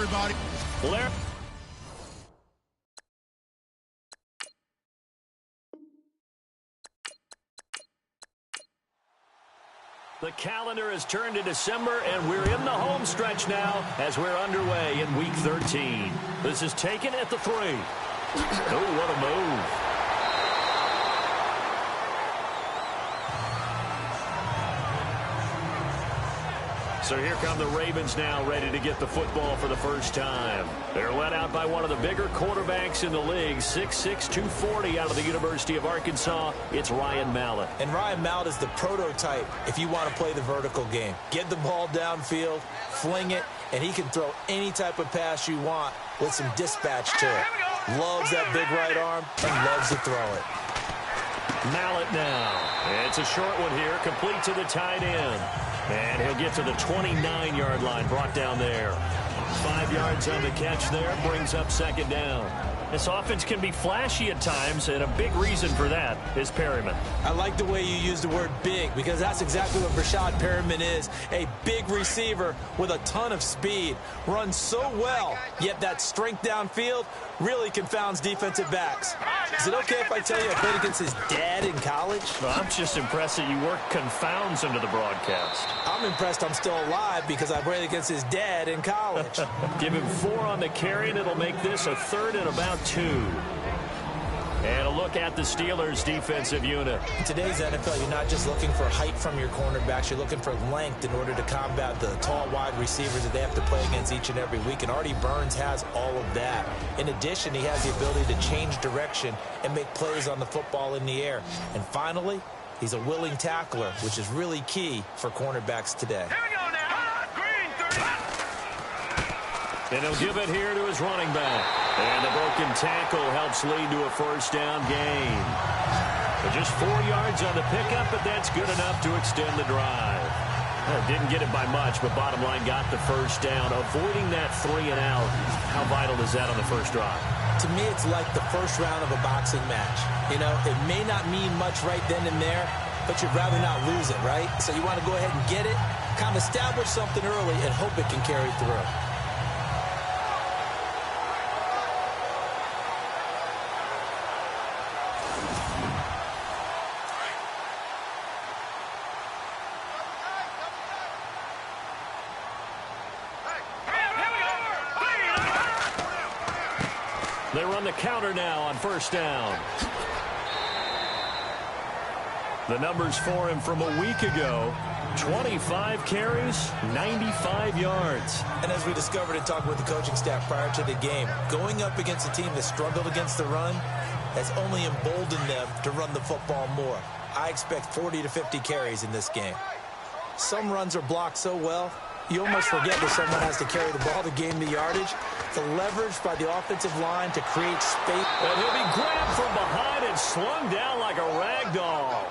everybody. Blair. The calendar has turned to December, and we're in the home stretch now as we're underway in Week 13. This is taken at the 3. Oh, what a move. So here come the Ravens now, ready to get the football for the first time. They're led out by one of the bigger quarterbacks in the league, 6'6", 240 out of the University of Arkansas. It's Ryan Mallett. And Ryan Mallett is the prototype if you want to play the vertical game. Get the ball downfield, fling it, and he can throw any type of pass you want with some dispatch to it. Loves that big right arm and loves to throw it. Mallett now. It's a short one here, complete to the tight end. And he'll get to the 29-yard line, brought down there. 5 yards on the catch there, brings up second down. This offense can be flashy at times, and a big reason for that is Perryman. I like the way you use the word big, because that's exactly what Brashad Perryman is. A big receiver with a ton of speed. Runs so well, yet that strength downfield really confounds defensive backs. Is it okay if I tell you I played against his dad in college? Well, I'm just impressed that you work confounds into the broadcast. I'm impressed I'm still alive because I played against his dad in college. Give him 4 on the carry, and it'll make this a 3rd and about 2. And a look at the Steelers' defensive unit. In today's NFL, you're not just looking for height from your cornerbacks. You're looking for length in order to combat the tall, wide receivers that they have to play against each and every week. And Artie Burns has all of that. In addition, he has the ability to change direction and make plays on the football in the air. And finally, he's a willing tackler, which is really key for cornerbacks today. Here we go now. Green 30. And he'll give it here to his running back. And the broken tackle helps lead to a first down gain. But just 4 yards on the pickup, but that's good enough to extend the drive. Well, didn't get it by much, but bottom line got the first down. Avoiding that 3 and out, how vital is that on the first drive? To me, it's like the first round of a boxing match. You know, it may not mean much right then and there, but you'd rather not lose it, right? So you want to go ahead and get it, kind of establish something early, and hope it can carry through. They run the counter now on first down. The numbers for him from a week ago: 25 carries, 95 yards. And as we discovered in talking with the coaching staff prior to the game, going up against a team that struggled against the run has only emboldened them to run the football more. I expect 40 to 50 carries in this game. Some runs are blocked so well, you almost forget that someone has to carry the ball to gain the yardage. The leverage by the offensive line to create space. And he'll be grabbed from behind and slung down like a rag doll.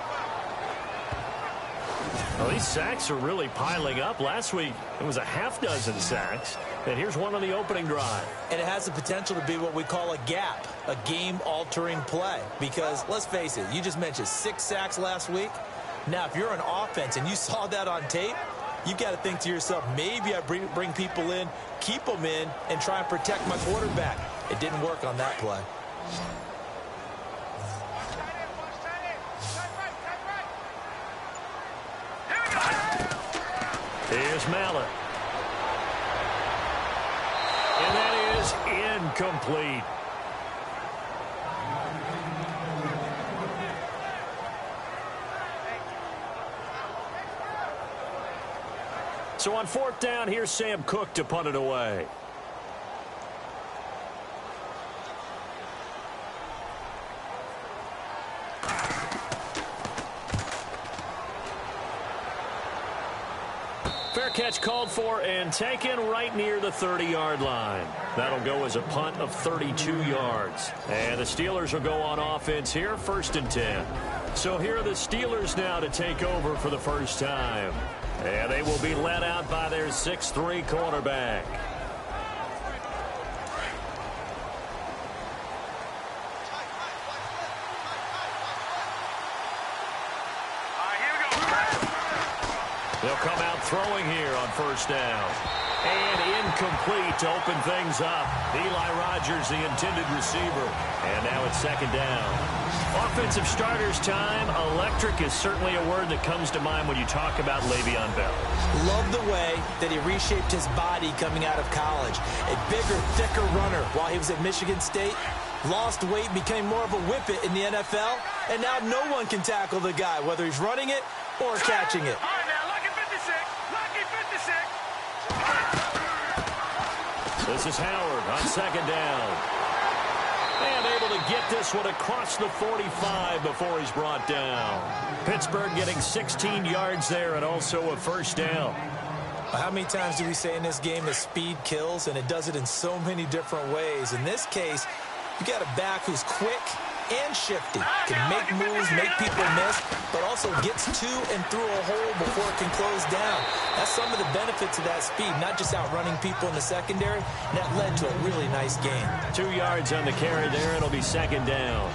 Well, these sacks are really piling up. Last week, it was a half-dozen sacks. And here's one on the opening drive. And it has the potential to be what we call a gap, a game-altering play. Because, let's face it, you just mentioned 6 sacks last week. Now, if you're an offense and you saw that on tape, you've got to think to yourself, maybe I bring people in, keep them in, and try and protect my quarterback. It didn't work on that play. Here's Mallett. And that is incomplete. So on 4th down, here's Sam Cook to punt it away. Fair catch called for and taken right near the 30-yard line. That'll go as a punt of 32 yards. And the Steelers will go on offense here, 1st and 10. So here are the Steelers now to take over for the first time. And they will be led out by their 6'3" quarterback. They'll come out throwing here on first down. And incomplete to open things up. Eli Rogers, the intended receiver. And now it's second down. Offensive starters time. Electric is certainly a word that comes to mind when you talk about Le'Veon Bell. Love the way that he reshaped his body coming out of college. A bigger, thicker runner while he was at Michigan State. Lost weight, became more of a whippet in the NFL. And now no one can tackle the guy, whether he's running it or catching it. All right, now, lucky 56. Lucky 56. This is Howard on second down. And able to get this one across the 45 before he's brought down. Pittsburgh getting 16 yards there and also a first down. How many times do we say in this game that speed kills, and it does it in so many different ways? In this case, you got a back who's quick and shifty, can make moves, make people miss, but also gets to and through a hole before it can close down. That's some of the benefits of that speed, not just outrunning people in the secondary. And that led to a really nice game. 2 yards on the carry there. It'll be second down.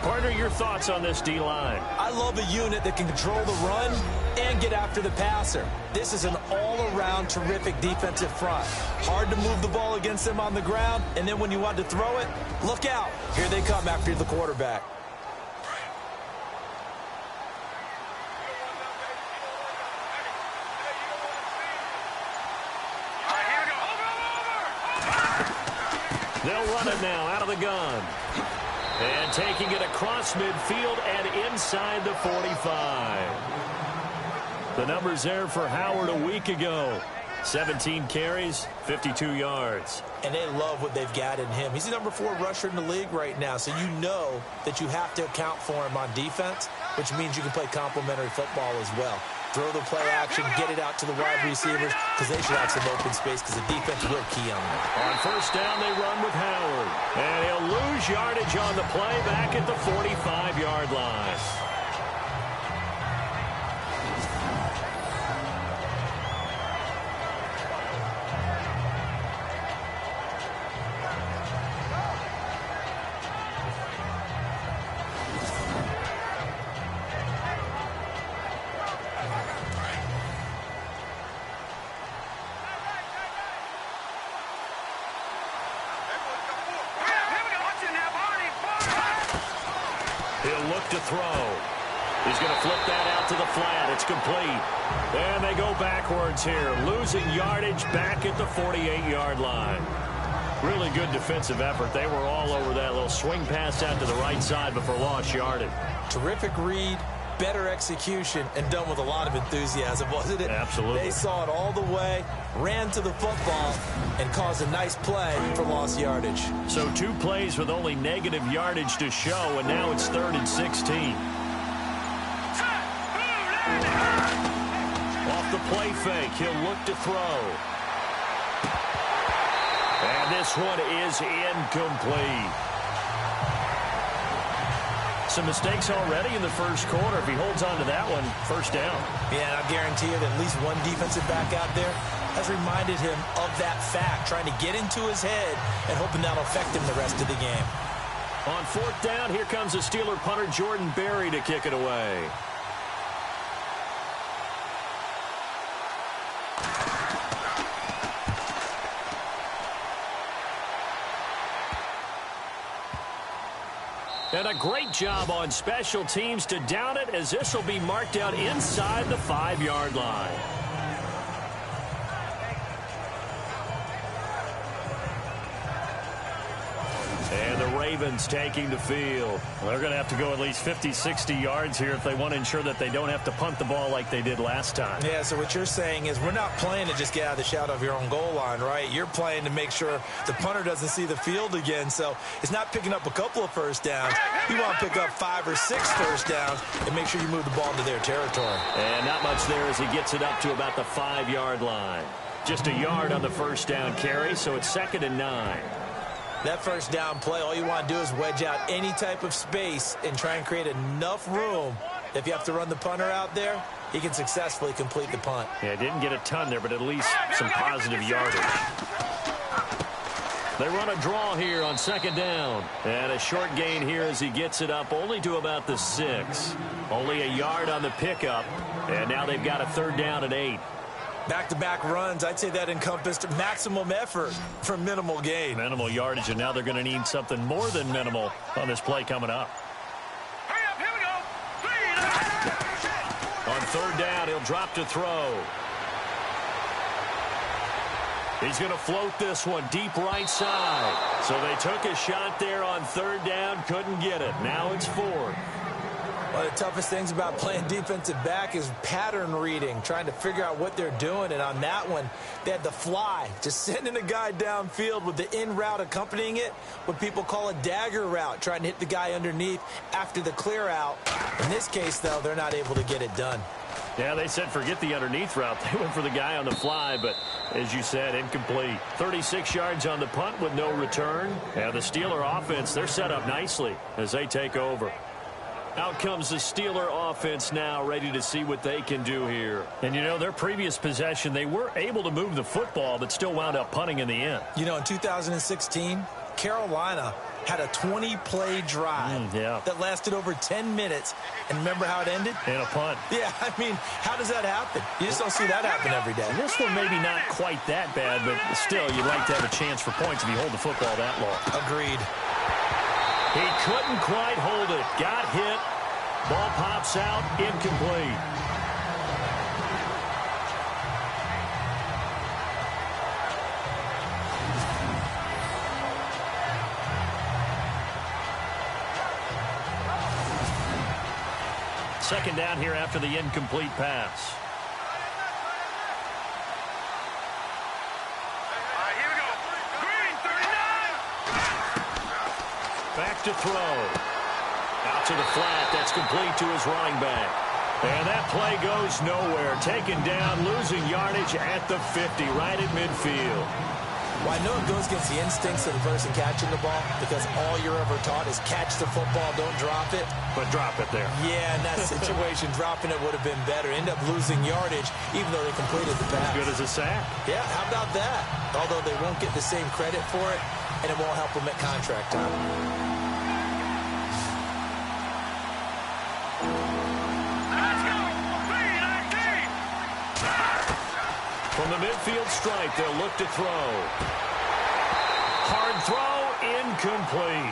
Partner, your thoughts on this D-line? I love a unit that can control the run and get after the passer. This is an all-around terrific defensive front. Hard to move the ball against them on the ground, and then when you want to throw it, look out. Here they come after the quarterback. They'll run it now out of the gun. And taking it across midfield and inside the 45. The numbers there for Howard a week ago. 17 carries, 52 yards. And they love what they've got in him. He's the number 4 rusher in the league right now, so you know that you have to account for him on defense, which means you can play complementary football as well. Throw the play action, get it out to the wide receivers, because they should have some open space, because the defense will key on them. On first down, they run with Howard. And he'll lose yardage on the play back at the 45-yard line. To throw. He's going to flip that out to the flat. It's complete. And they go backwards here, losing yardage back at the 48-yard line. Really good defensive effort. They were all over that little swing pass out to the right side before lost yardage. Terrific read, better execution, and done with a lot of enthusiasm, wasn't it? Absolutely. They saw it all the way, ran to the football, and caused a nice play for lost yardage. So 2 plays with only negative yardage to show, and now it's 3rd and 16. Off the play fake, he'll look to throw. And this one is incomplete. Some mistakes already in the first quarter. If he holds on to that one, first down. Yeah, and I guarantee you that at least one defensive back out there has reminded him of that fact, trying to get into his head and hoping that'll affect him the rest of the game. On 4th down, here comes the Steeler punter Jordan Berry to kick it away. And a great job on special teams to down it, as this will be marked out inside the 5-yard line. And the Ravens taking the field. Well, they're going to have to go at least 50, 60 yards here if they want to ensure that they don't have to punt the ball like they did last time. Yeah, so what you're saying is we're not playing to just get out of the shadow of your own goal line, right? You're playing to make sure the punter doesn't see the field again. So it's not picking up a couple of first downs. You want to pick up 5 or 6 first downs and make sure you move the ball into their territory. And not much there as he gets it up to about the 5-yard line. Just a yard on the first down carry, so it's 2nd and 9. That first down play, all you want to do is wedge out any type of space and try and create enough room. If you have to run the punter out there, he can successfully complete the punt. Yeah, didn't get a ton there, but at least some positive yardage. They run a draw here on 2nd down. And a short gain here as he gets it up only to about the 6. Only a yard on the pickup. And now they've got a 3rd down and 8. Back-to-back runs, I'd say that encompassed maximum effort for minimal gain. Minimal yardage, and now they're going to need something more than minimal on this play coming up. Hurry up, here we go. On third down, he'll drop to throw. He's going to float this one deep right side. So they took a shot there on third down, couldn't get it. Now it's fourth. One of the toughest things about playing defensive back is pattern reading, trying to figure out what they're doing. And on that one, they had the fly, just sending a guy downfield with the in route accompanying it, what people call a dagger route, trying to hit the guy underneath after the clear out. In this case, though, they're not able to get it done. Yeah, they said forget the underneath route. They went for the guy on the fly, but as you said, incomplete. 36 yards on the punt with no return. Yeah, the Steeler offense, they're set up nicely as they take over. Out comes the Steeler offense now, ready to see what they can do here. And, you know, their previous possession, they were able to move the football, but still wound up punting in the end. You know, in 2016, Carolina had a 20-play drive that lasted over 10 minutes. And remember how it ended? And a punt. Yeah, I mean, how does that happen? You just don't see that happen every day. This one maybe not quite that bad, but still, you'd like to have a chance for points if you hold the football that long. Agreed. He couldn't quite hold it. Got hit. Ball pops out. Incomplete. Second down here after the incomplete pass. Here we go. Green, 39. Back to throw. Out to the flat. That's complete to his running back. And that play goes nowhere. Taken down, losing yardage at the 50, right at midfield. Well, I know it goes against the instincts of the person catching the ball because all you're ever taught is catch the football, don't drop it. But drop it there. Yeah, in that situation, dropping it would have been better. End up losing yardage, even though they completed the pass. As good as a sack. Yeah, how about that? Although they won't get the same credit for it, and it won't help them at contract time. Let's go. 3-19. From the midfield stripe, they'll look to throw. Hard throw, incomplete.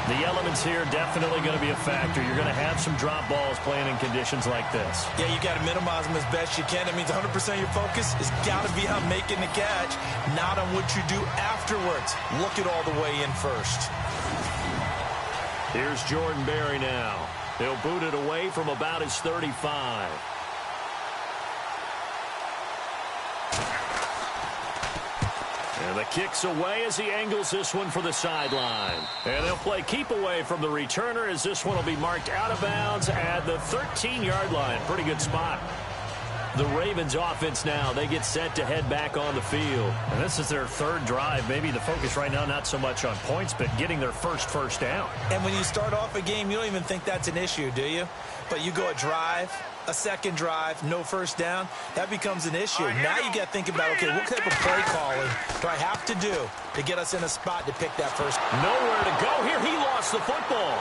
The elements here definitely going to be a factor. You're going to have some drop balls playing in conditions like this. Yeah, you got to minimize them as best you can. It means 100% of your focus has got to be on making the catch, not on what you do afterwards. Look it all the way in first. Here's Jordan Berry now. He'll boot it away from about his 35. And the kick's away as he angles this one for the sideline. And they'll play keep away from the returner as this one will be marked out of bounds at the 13-yard line. Pretty good spot. The Ravens offense now, they get set to head back on the field. And this is their third drive. Maybe the focus right now not so much on points, but getting their first down. And when you start off a game, you don't even think that's an issue, do you? But you go a drive, a second drive, no first down, that becomes an issue. Now you got to think about, okay, what type of play calling do I have to do to get us in a spot to pick that first? Nowhere to go here. He lost the football.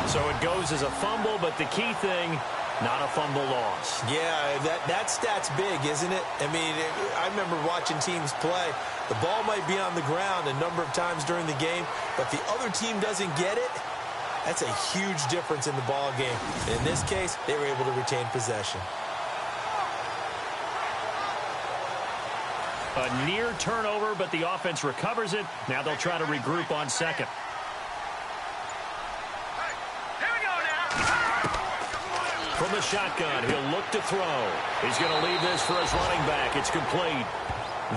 So it goes as a fumble, but the key thing, not a fumble loss. Yeah, that stat's big, isn't it? I mean, I remember watching teams play. The ball might be on the ground a number of times during the game, but the other team doesn't get it. That's a huge difference in the ball game. And in this case, they were able to retain possession. A near turnover, but the offense recovers it. Now they'll try to regroup on second. From the shotgun, he'll look to throw. He's going to leave this for his running back. It's complete.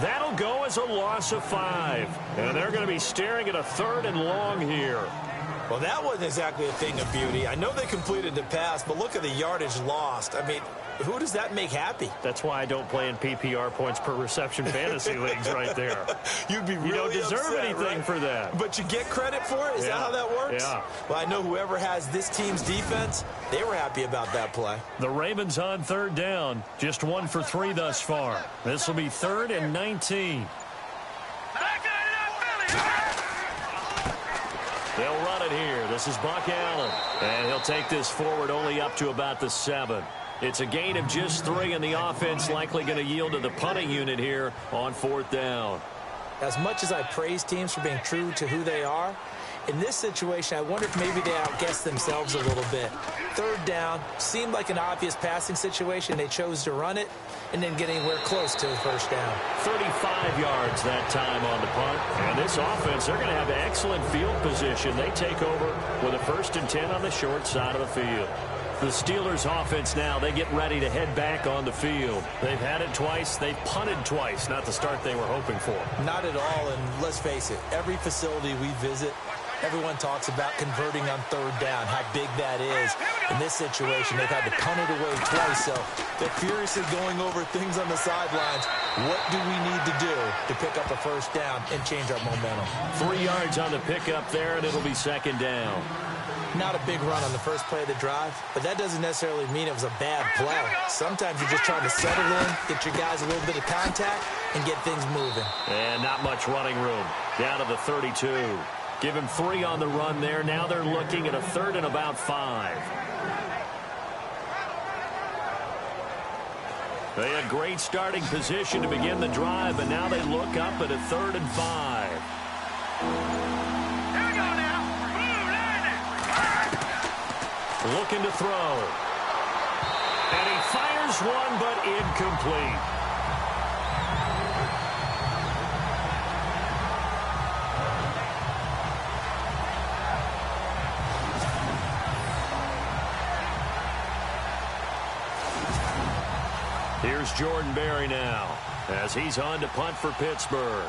That'll go as a loss of 5. And they're going to be staring at a 3rd and long here. Well, that wasn't exactly a thing of beauty. I know they completed the pass, but look at the yardage lost. I mean, who does that make happy? That's why I don't play in PPR points per reception fantasy leagues right there. You'd be really You don't deserve upset, anything right? for that. But you get credit for it? Is that how that works? Yeah. Well, I know whoever has this team's defense, they were happy about that play. The Ravens on 3rd down. Just 1 for 3 thus far. This will be 3rd and 19. Back on it up, They'll run it here. This is Buck Allen. And he'll take this forward only up to about the 7. It's a gain of just 3, and the offense likely going to yield to the punting unit here on 4th down. As much as I praise teams for being true to who they are, in this situation, I wonder if maybe they outguessed themselves a little bit. 3rd down seemed like an obvious passing situation. They chose to run it and then get anywhere close to the 1st down. 35 yards that time on the punt. And this offense, they're going to have excellent field position. They take over with a 1st and 10 on the short side of the field. The Steelers offense now, they get ready to head back on the field. They've had it twice. They've punted twice. Not the start they were hoping for. Not at all, and let's face it, every facility we visit, everyone talks about converting on 3rd down, how big that is. In this situation, they've had to punt it away twice, so they're furiously going over things on the sidelines. What do we need to do to pick up a 1st down and change our momentum? 3 yards on the pickup there, and it'll be 2nd down. Not a big run on the first play of the drive, but that doesn't necessarily mean it was a bad play. Sometimes you're just trying to settle in, get your guys a little bit of contact, and get things moving. And not much running room. Down to the 32. Give him 3 on the run there. Now they're looking at a 3rd and about 5. They had great starting position to begin the drive, and now they look up at a 3rd and 5. Looking to throw. And he fires one, but incomplete. Here's Jordan Berry now, as he's on to punt for Pittsburgh.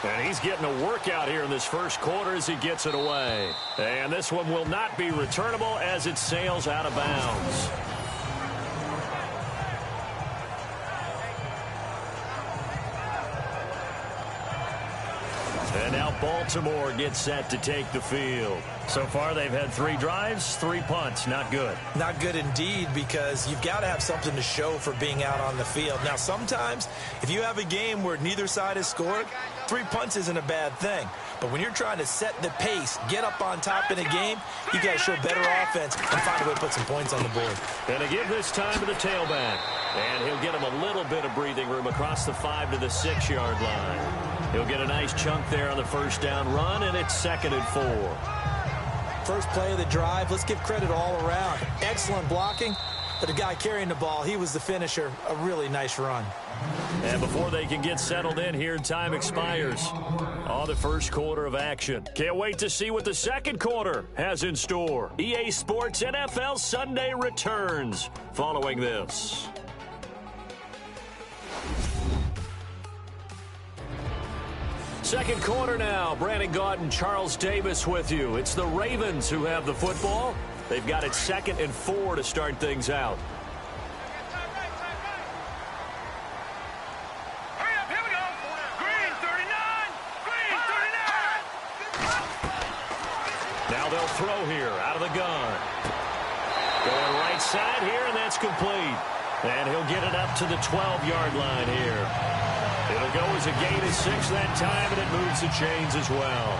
And he's getting a workout here in this first quarter as he gets it away. And this one will not be returnable as it sails out of bounds. And now Baltimore gets set to take the field. So far, they've had 3 drives, 3 punts. Not good. Not good indeed, because you've got to have something to show for being out on the field. Now, sometimes, if you have a game where neither side has scored, 3 punts isn't a bad thing. But when you're trying to set the pace, get up on top in a game, you got to show better offense and find a way to put some points on the board. And to give this time to the tailback. And he'll get him a little bit of breathing room across the 5 to the 6-yard line. He'll get a nice chunk there on the first down run, and it's 2nd and 4. First play of the drive, let's give credit all around. Excellent blocking, but the guy carrying the ball, he was the finisher. A really nice run. And before they can get settled in here, time expires on the first quarter of action. Can't wait to see what the second quarter has in store. EA Sports NFL Sunday returns following this. Second quarter now. Brandon Gaunt and Charles Davis with you. It's the Ravens who have the football. They've got it 2nd and 4 to start things out. Hurry up, here we go. Green 39. Green 39. Now they'll throw here out of the gun. Going right side here, and that's complete. And he'll get it up to the 12-yard line here. It'll go as a gain of 6 that time, and it moves the chains as well.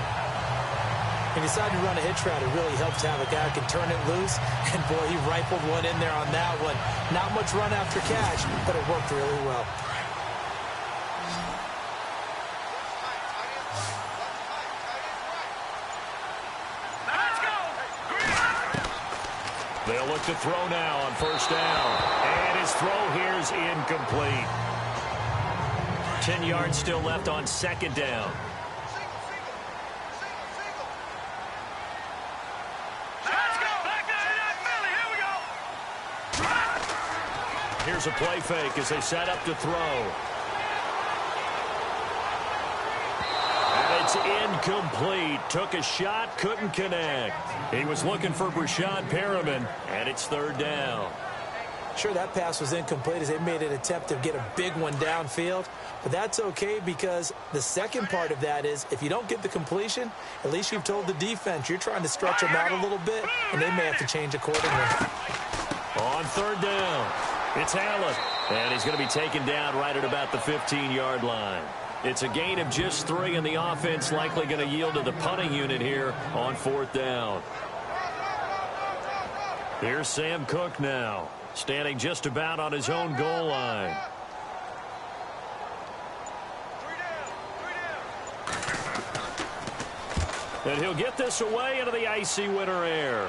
He decided to run a hitch route. It really helps to have a guy who can turn it loose. And, boy, he rifled one in there on that one. Not much run after catch, but it worked really well. Let's go. They'll look to throw now on first down. And his throw here is incomplete. 10 yards still left on 2nd down. Let's go. Back 99 Philly. Here we go. Here's a play fake as they set up to throw. And it's incomplete. Took a shot, couldn't connect. He was looking for Brashad Perriman, and it's 3rd down. Sure, that pass was incomplete as they made an attempt to get a big one downfield. But that's okay, because the second part of that is if you don't get the completion, at least you've told the defense you're trying to stretch them out a little bit, and they may have to change accordingly. On 3rd down, it's Allen. And he's going to be taken down right at about the 15-yard line. It's a gain of just 3, and the offense likely going to yield to the punting unit here on 4th down. Here's Sam Cook now, standing just about on his own goal line. And he'll get this away into the icy winter air.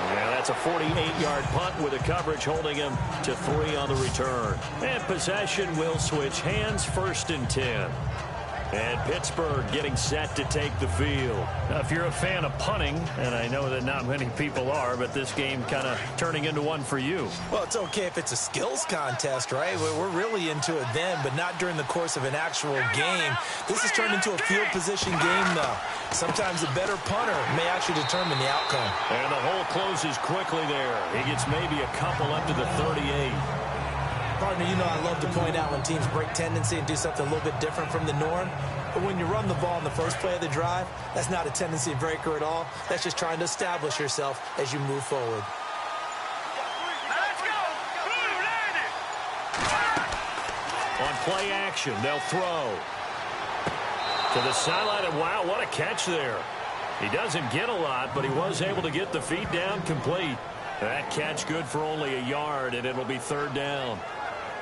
Yeah, that's a 48-yard punt with a coverage holding him to 3 on the return. And possession will switch hands, 1st and 10. And Pittsburgh getting set to take the field. Now, if you're a fan of punting, and I know that not many people are, but this game kind of turning into one for you. Well, it's okay if it's a skills contest, right? We're really into it then, but not during the course of an actual game. This has turned into a field position game, though. Sometimes a better punter may actually determine the outcome. And the hole closes quickly there. He gets maybe a couple up to the 38. Partner, you know I love to point out when teams break tendency and do something a little bit different from the norm. But when you run the ball in the first play of the drive, that's not a tendency breaker at all. That's just trying to establish yourself as you move forward. Let's go. On play action, they'll throw. To the sideline, and wow, what a catch there. He doesn't get a lot, but he was able to get the feet down complete. That catch good for only a yard, and it'll be 3rd down.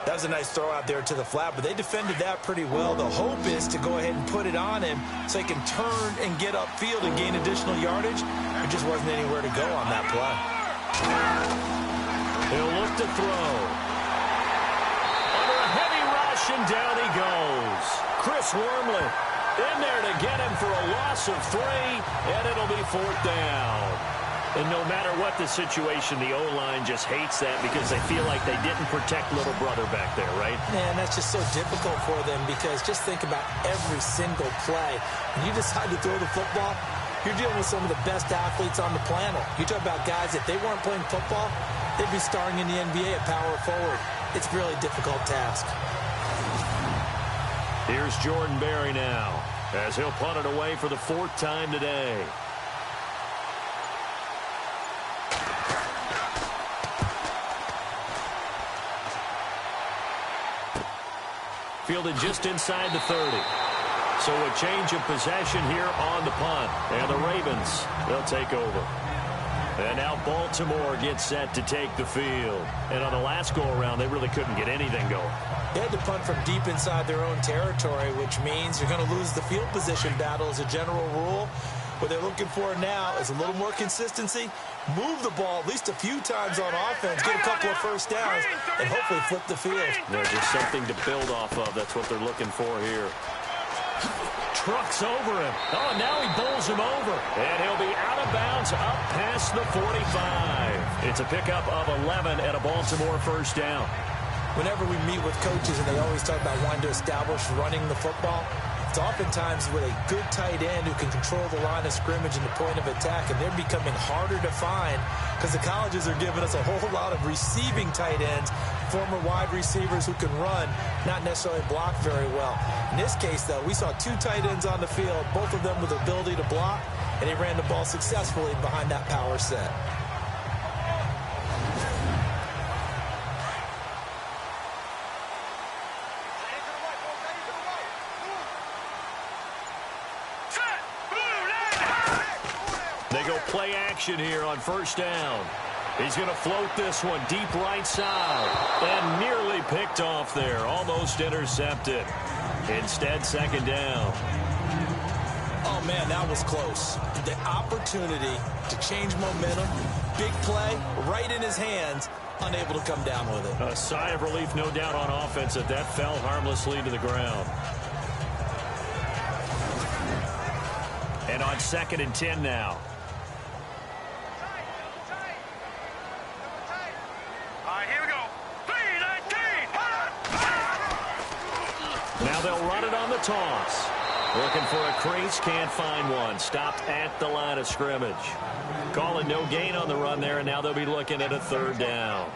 That was a nice throw out there to the flat, but they defended that pretty well. The hope is to go ahead and put it on him so he can turn and get upfield and gain additional yardage. There just wasn't anywhere to go on that play. He'll look to throw. Under a heavy rush, and down he goes. Chris Wormley in there to get him for a loss of 3, and it'll be 4th down. And no matter what the situation, the O-line just hates that because they feel like they didn't protect little brother back there, right? Man, that's just so difficult for them because just think about every single play. When you decide to throw the football, you're dealing with some of the best athletes on the planet. You talk about guys, if they weren't playing football, they'd be starring in the NBA at power forward. It's a really difficult task. Here's Jordan Berry now as he'll punt it away for the 4th time today. Fielded just inside the 30. So a change of possession here on the punt. And the Ravens, they'll take over. And now Baltimore gets set to take the field. And on the last go-around, they really couldn't get anything going. They had to punt from deep inside their own territory, which means you're going to lose the field position battle as a general rule. What they're looking for now is a little more consistency, move the ball at least a few times on offense, get a couple of first downs, and hopefully flip the field. Yeah, just something to build off of. That's what they're looking for here. Trucks over him. Oh, now he bowls him over. And he'll be out of bounds up past the 45. It's a pickup of 11 at a Baltimore 1st down. Whenever we meet with coaches and they always talk about wanting to establish running the football, it's oftentimes with a good tight end who can control the line of scrimmage and the point of attack, and they're becoming harder to find because the colleges are giving us a whole lot of receiving tight ends, former wide receivers who can run, not necessarily block very well. In this case, though, we saw 2 tight ends on the field, both of them with the ability to block, and they ran the ball successfully behind that power set. They go play action here on 1st down. He's going to float this one deep right side. And nearly picked off there. Almost intercepted. Instead, 2nd down. Oh, man, that was close. The opportunity to change momentum, big play, right in his hands, unable to come down with it. A sigh of relief, no doubt, on offense that fell harmlessly to the ground. And on 2nd and 10 now. Now they'll run it on the toss. Looking for a crease, can't find one. Stopped at the line of scrimmage. Calling no gain on the run there, and now they'll be looking at a 3rd down.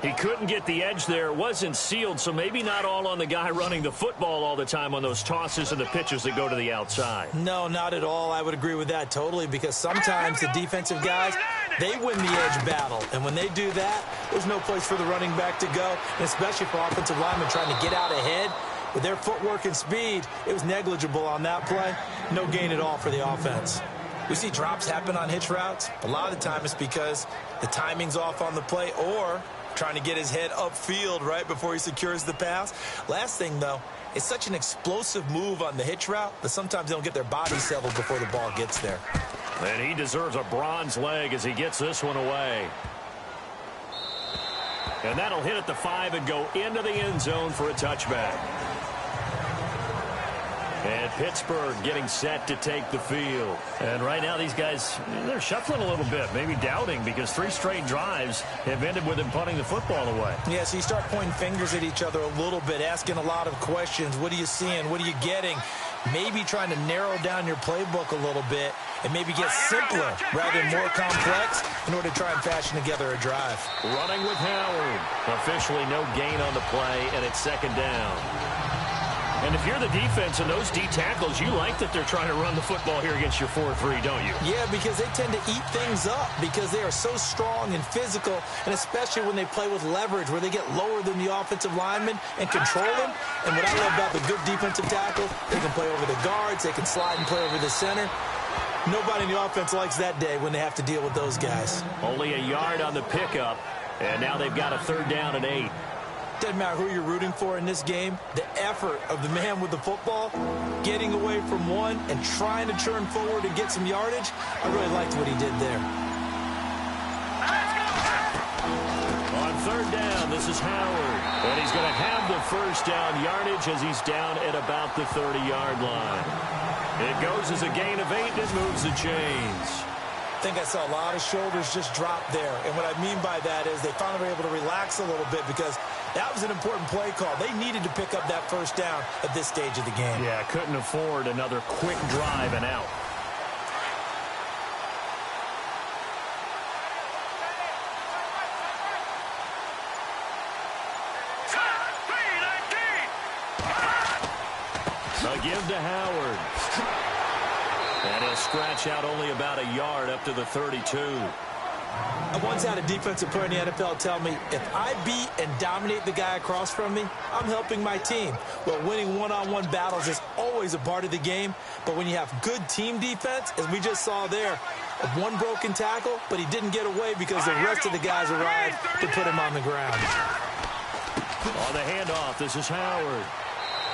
He couldn't get the edge there. Wasn't sealed, so maybe not all on the guy running the football all the time on those tosses and the pitches that go to the outside. No, not at all. I would agree with that totally because sometimes the defensive guys, They win the edge battle, and when they do that, there's no place for the running back to go, and especially for offensive linemen trying to get out ahead. With their footwork and speed, it was negligible on that play. No gain at all for the offense. We see drops happen on hitch routes. A lot of the time it's because the timing's off on the play or trying to get his head upfield right before he secures the pass. Last thing, though, it's such an explosive move on the hitch route that sometimes they don't get their body settled before the ball gets there. And he deserves a bronze leg as he gets this one away. And that'll hit at the 5 and go into the end zone for a touchback. And Pittsburgh getting set to take the field. And right now these guys, they're shuffling a little bit, maybe doubting, because 3 straight drives have ended with them punting the football away. Yeah, so you start pointing fingers at each other a little bit, asking a lot of questions. What are you seeing? What are you getting? Maybe trying to narrow down your playbook a little bit and maybe get simpler rather than more complex in order to try and fashion together a drive. Running with Howard. Officially no gain on the play, and it's second down. And if you're the defense and those D tackles, you like that they're trying to run the football here against your 4-3, don't you? Yeah, because they tend to eat things up because they are so strong and physical, and especially when they play with leverage where they get lower than the offensive linemen and control them. And what I love about the good defensive tackle, they can play over the guards, they can slide and play over the center. Nobody in the offense likes that day when they have to deal with those guys. Only a yard on the pickup, and now they've got a 3rd down and 8. Doesn't matter who you're rooting for in this game, the effort of the man with the football, getting away from one and trying to turn forward and get some yardage, I really liked what he did there. On 3rd down, this is Howard. And he's going to have the 1st down yardage as he's down at about the 30-yard line. It goes as a gain of 8 and moves the chains. I think I saw a lot of shoulders just drop there. And what I mean by that is they finally were able to relax a little bit because that was an important play call. They needed to pick up that 1st down at this stage of the game. Yeah, couldn't afford another quick drive and out. A give to Howard. And he'll scratch out only about a yard up to the 32. I once had a defensive player in the NFL tell me, if I beat and dominate the guy across from me, I'm helping my team. Well, winning one-on-one battles is always a part of the game, but when you have good team defense, as we just saw there, one broken tackle, but he didn't get away because the rest of the guys arrived to put him on the ground. On the handoff, this is Howard.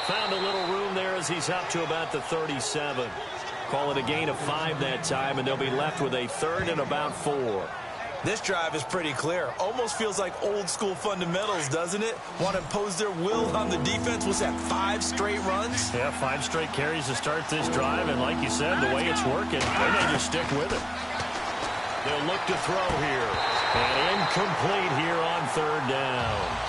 Found a little room there as he's up to about the 37. Call it a gain of 5 that time, and they'll be left with a 3rd and about 4. This drive is pretty clear. Almost feels like old-school fundamentals, doesn't it? Want to impose their will on the defense. Was that 5 straight runs? Yeah, 5 straight carries to start this drive, and like you said, the way it's working, they may just stick with it. They'll look to throw here. And incomplete here on 3rd down.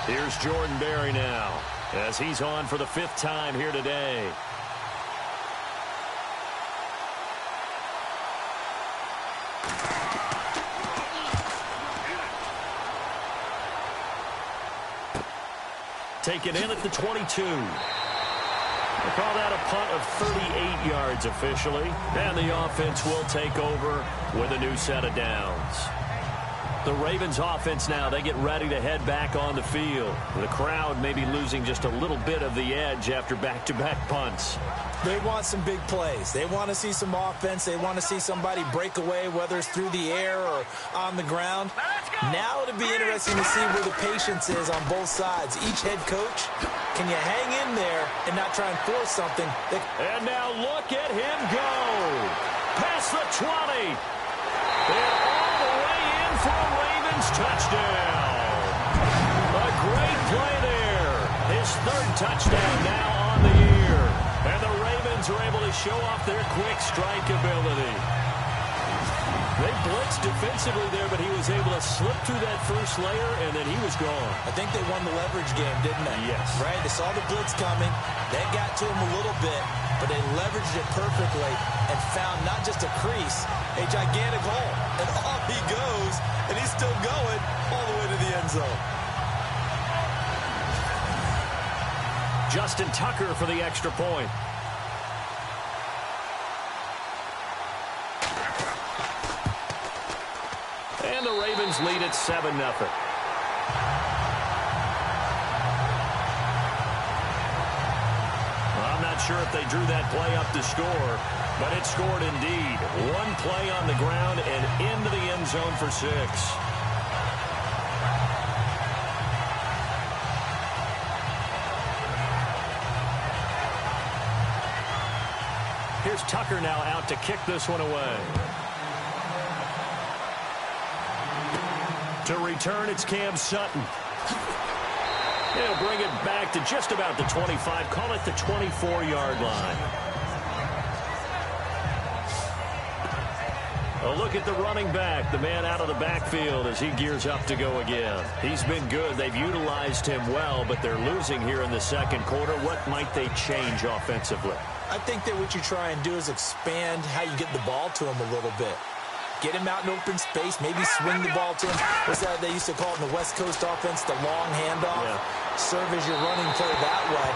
Here's Jordan Berry now as he's on for the 5th time here today. Taken in at the 22. We'll call that a punt of 38 yards officially. And the offense will take over with a new set of downs. The Ravens offense now, they get ready to head back on the field. The crowd may be losing just a little bit of the edge after back-to-back punts. They want some big plays. They want to see some offense. They want to see somebody break away, whether it's through the air or on the ground. Now it'll be interesting to see where the patience is on both sides. Each head coach, can you hang in there and not try and force something? And now look at him go. Past the 20. And all the way in for a Ravens touchdown. A great play there. His 3rd touchdown now on the year. And the Ravens are able to show off their quick strike ability. They blitzed defensively there, but he was able to slip through that first layer, and then he was gone. I think they won the leverage game, didn't they? Yes. Right? They saw the blitz coming. That got to him a little bit, but they leveraged it perfectly and found not just a crease, a gigantic hole. And off he goes, and he's still going all the way to the end zone. Justin Tucker for the extra point. And the Ravens lead at 7-0. I'm not sure if they drew that play up to score, but it scored indeed. One play on the ground and into the end zone for 6. Here's Tucker now out to kick this one away. To return, it's Cam Sutton. He'll bring it back to just about the 25. Call it the 24-yard line. A look at the running back, the man out of the backfield as he gears up to go again. He's been good. They've utilized him well, but they're losing here in the second quarter. What might they change offensively? I think that what you try and do is expand how you get the ball to him a little bit. Get him out in open space, maybe swing the ball to him. What's that they used to call it in the West Coast offense, the long handoff? Yeah. Serve as your running play that way,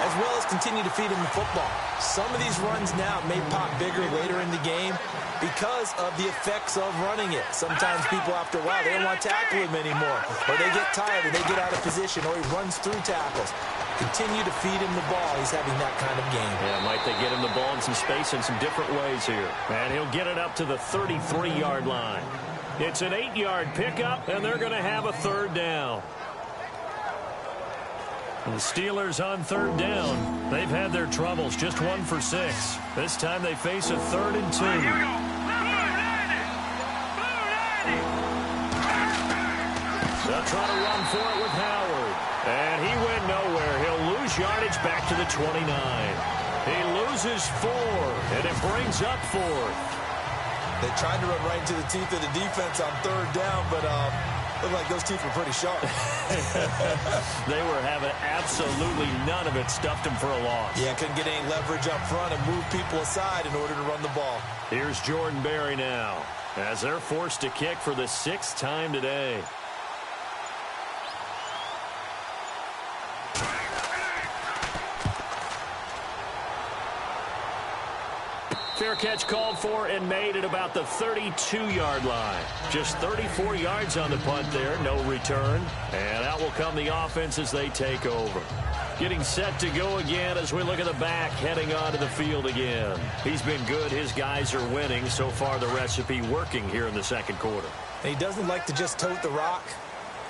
as well as continue to feed him the football. Some of these runs now may pop bigger later in the game because of the effects of running it. Sometimes people, after a while, they don't want to tackle him anymore, or they get tired, or they get out of position, or he runs through tackles. Continue to feed him the ball. He's having that kind of game. Yeah, might they get him the ball in some space in some different ways here. And he'll get it up to the 33-yard line. It's an 8-yard pickup, and they're going to have a third down. And the Steelers on third down. They've had their troubles, just 1 for 6. This time they face a 3rd and 2. They'll try to run for it with Howard. And he went nowhere. He'll lose yardage back to the 29. He loses 4, and it brings up 4th. They tried to run right into the teeth of the defense on third down, but looked like those teeth were pretty sharp. They were having absolutely none of it. Stuffed him for a loss. Yeah, couldn't get any leverage up front and move people aside in order to run the ball. Here's Jordan Berry now, as they're forced to kick for the 6th time today. Fair catch called for and made at about the 32-yard line. Just 34 yards on the punt there, no return. And out will come the offense as they take over. Getting set to go again as we look at the back, heading onto the field again. He's been good. His guys are winning. So far, the recipe working here in the second quarter. And he doesn't like to just tote the rock.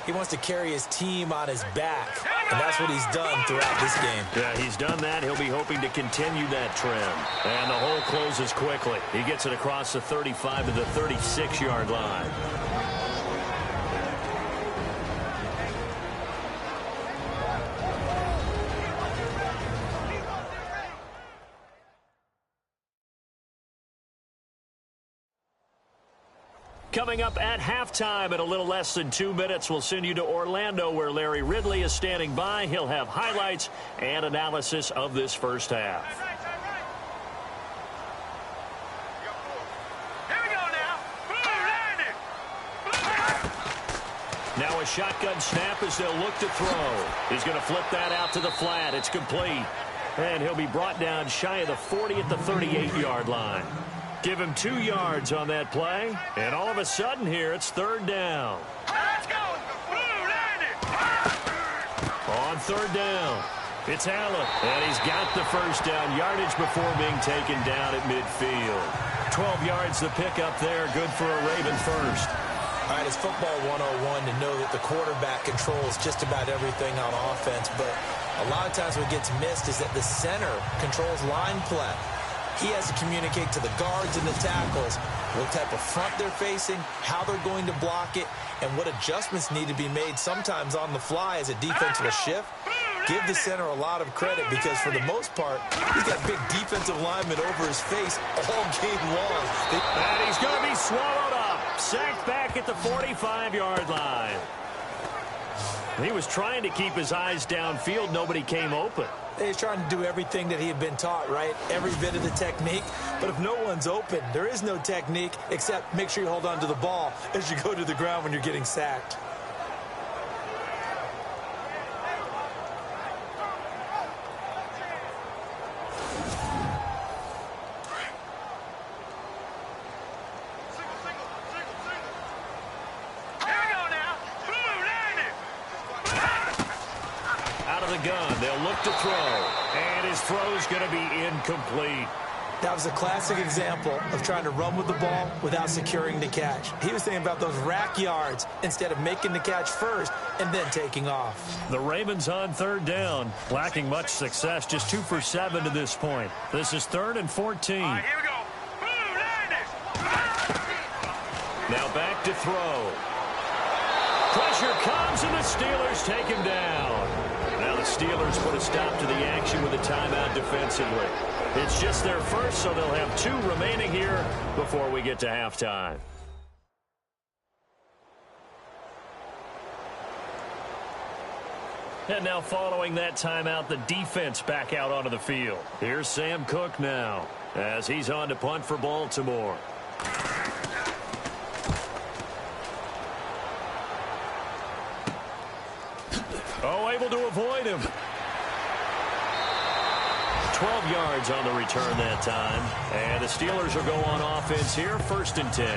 He wants to carry his team on his back, and that's what he's done throughout this game. Yeah, he's done that. He'll be hoping to continue that trend. And the hole closes quickly. He gets it across the 35 to the 36-yard line. Coming up at halftime in a little less than 2 minutes, we'll send you to Orlando where Larry Ridley is standing by. He'll have highlights and analysis of this first half. Here we go now. Now a shotgun snap as they'll look to throw. He's going to flip that out to the flat. It's complete. And he'll be brought down shy of the 40 at the 38-yard line. Give him 2 yards on that play, and all of a sudden here, it's third down. Let's go. On third down, it's Allen, and he's got the first down yardage before being taken down at midfield. 12 yards the pickup there, good for a Raven first. All right, it's football 101 to know that the quarterback controls just about everything on offense, but a lot of times what gets missed is that the center controls line play. He has to communicate to the guards and the tackles what type of front they're facing, how they're going to block it, and what adjustments need to be made sometimes on the fly as a defense will shift. Give the center a lot of credit because, for the most part, he's got big defensive linemen over his face all game long. And he's going to be swallowed up. Sacked back at the 45-yard line. He was trying to keep his eyes downfield. Nobody came open. He's trying to do everything that he had been taught, right? Every bit of the technique. But if no one's open, there is no technique except make sure you hold on to the ball as you go to the ground when you're getting sacked. They'll look to throw, and his throw's going to be incomplete. That was a classic example of trying to run with the ball without securing the catch. He was thinking about those rack yards instead of making the catch first and then taking off. The Ravens on third down, lacking much success, just 2 for 7 to this point. This is 3rd and 14. All right, here we go. Now back to throw. Pressure comes, and the Steelers take him down. Now the Steelers put a stop to the action with a timeout defensively. It's just their first, so they'll have 2 remaining here before we get to halftime. And now following that timeout, the defense back out onto the field. Here's Sam Cook now as he's on to punt for Baltimore. Oh, able to avoid him. 12 yards on the return that time. And the Steelers will go on offense here, 1st and 10.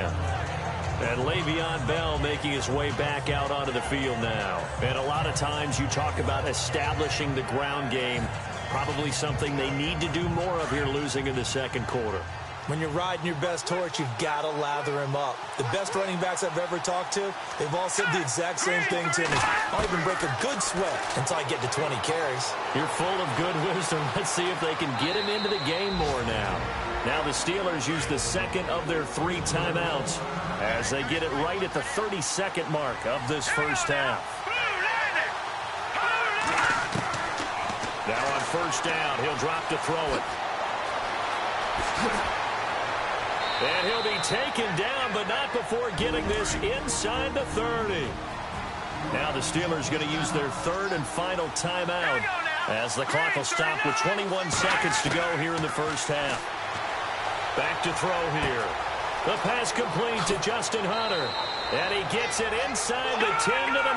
And Le'Veon Bell making his way back out onto the field now. And a lot of times you talk about establishing the ground game. Probably something they need to do more of here, losing in the 2nd quarter. When you're riding your best horse, you've got to lather him up. The best running backs I've ever talked to, they've all said the exact same thing to me. I'll even break a good sweat until I get to 20 carries. You're full of good wisdom. Let's see if they can get him into the game more now. Now the Steelers use the 2nd of their 3 timeouts as they get it right at the 32nd mark of this first half. Now on 1st down, he'll drop to throw it. And he'll be taken down, but not before getting this inside the 30. Now the Steelers going to use their 3rd and final timeout as the clock will stop with 21 seconds to go here in the first half. Back to throw here. The pass complete to Justin Hunter. And he gets it inside the 10 to the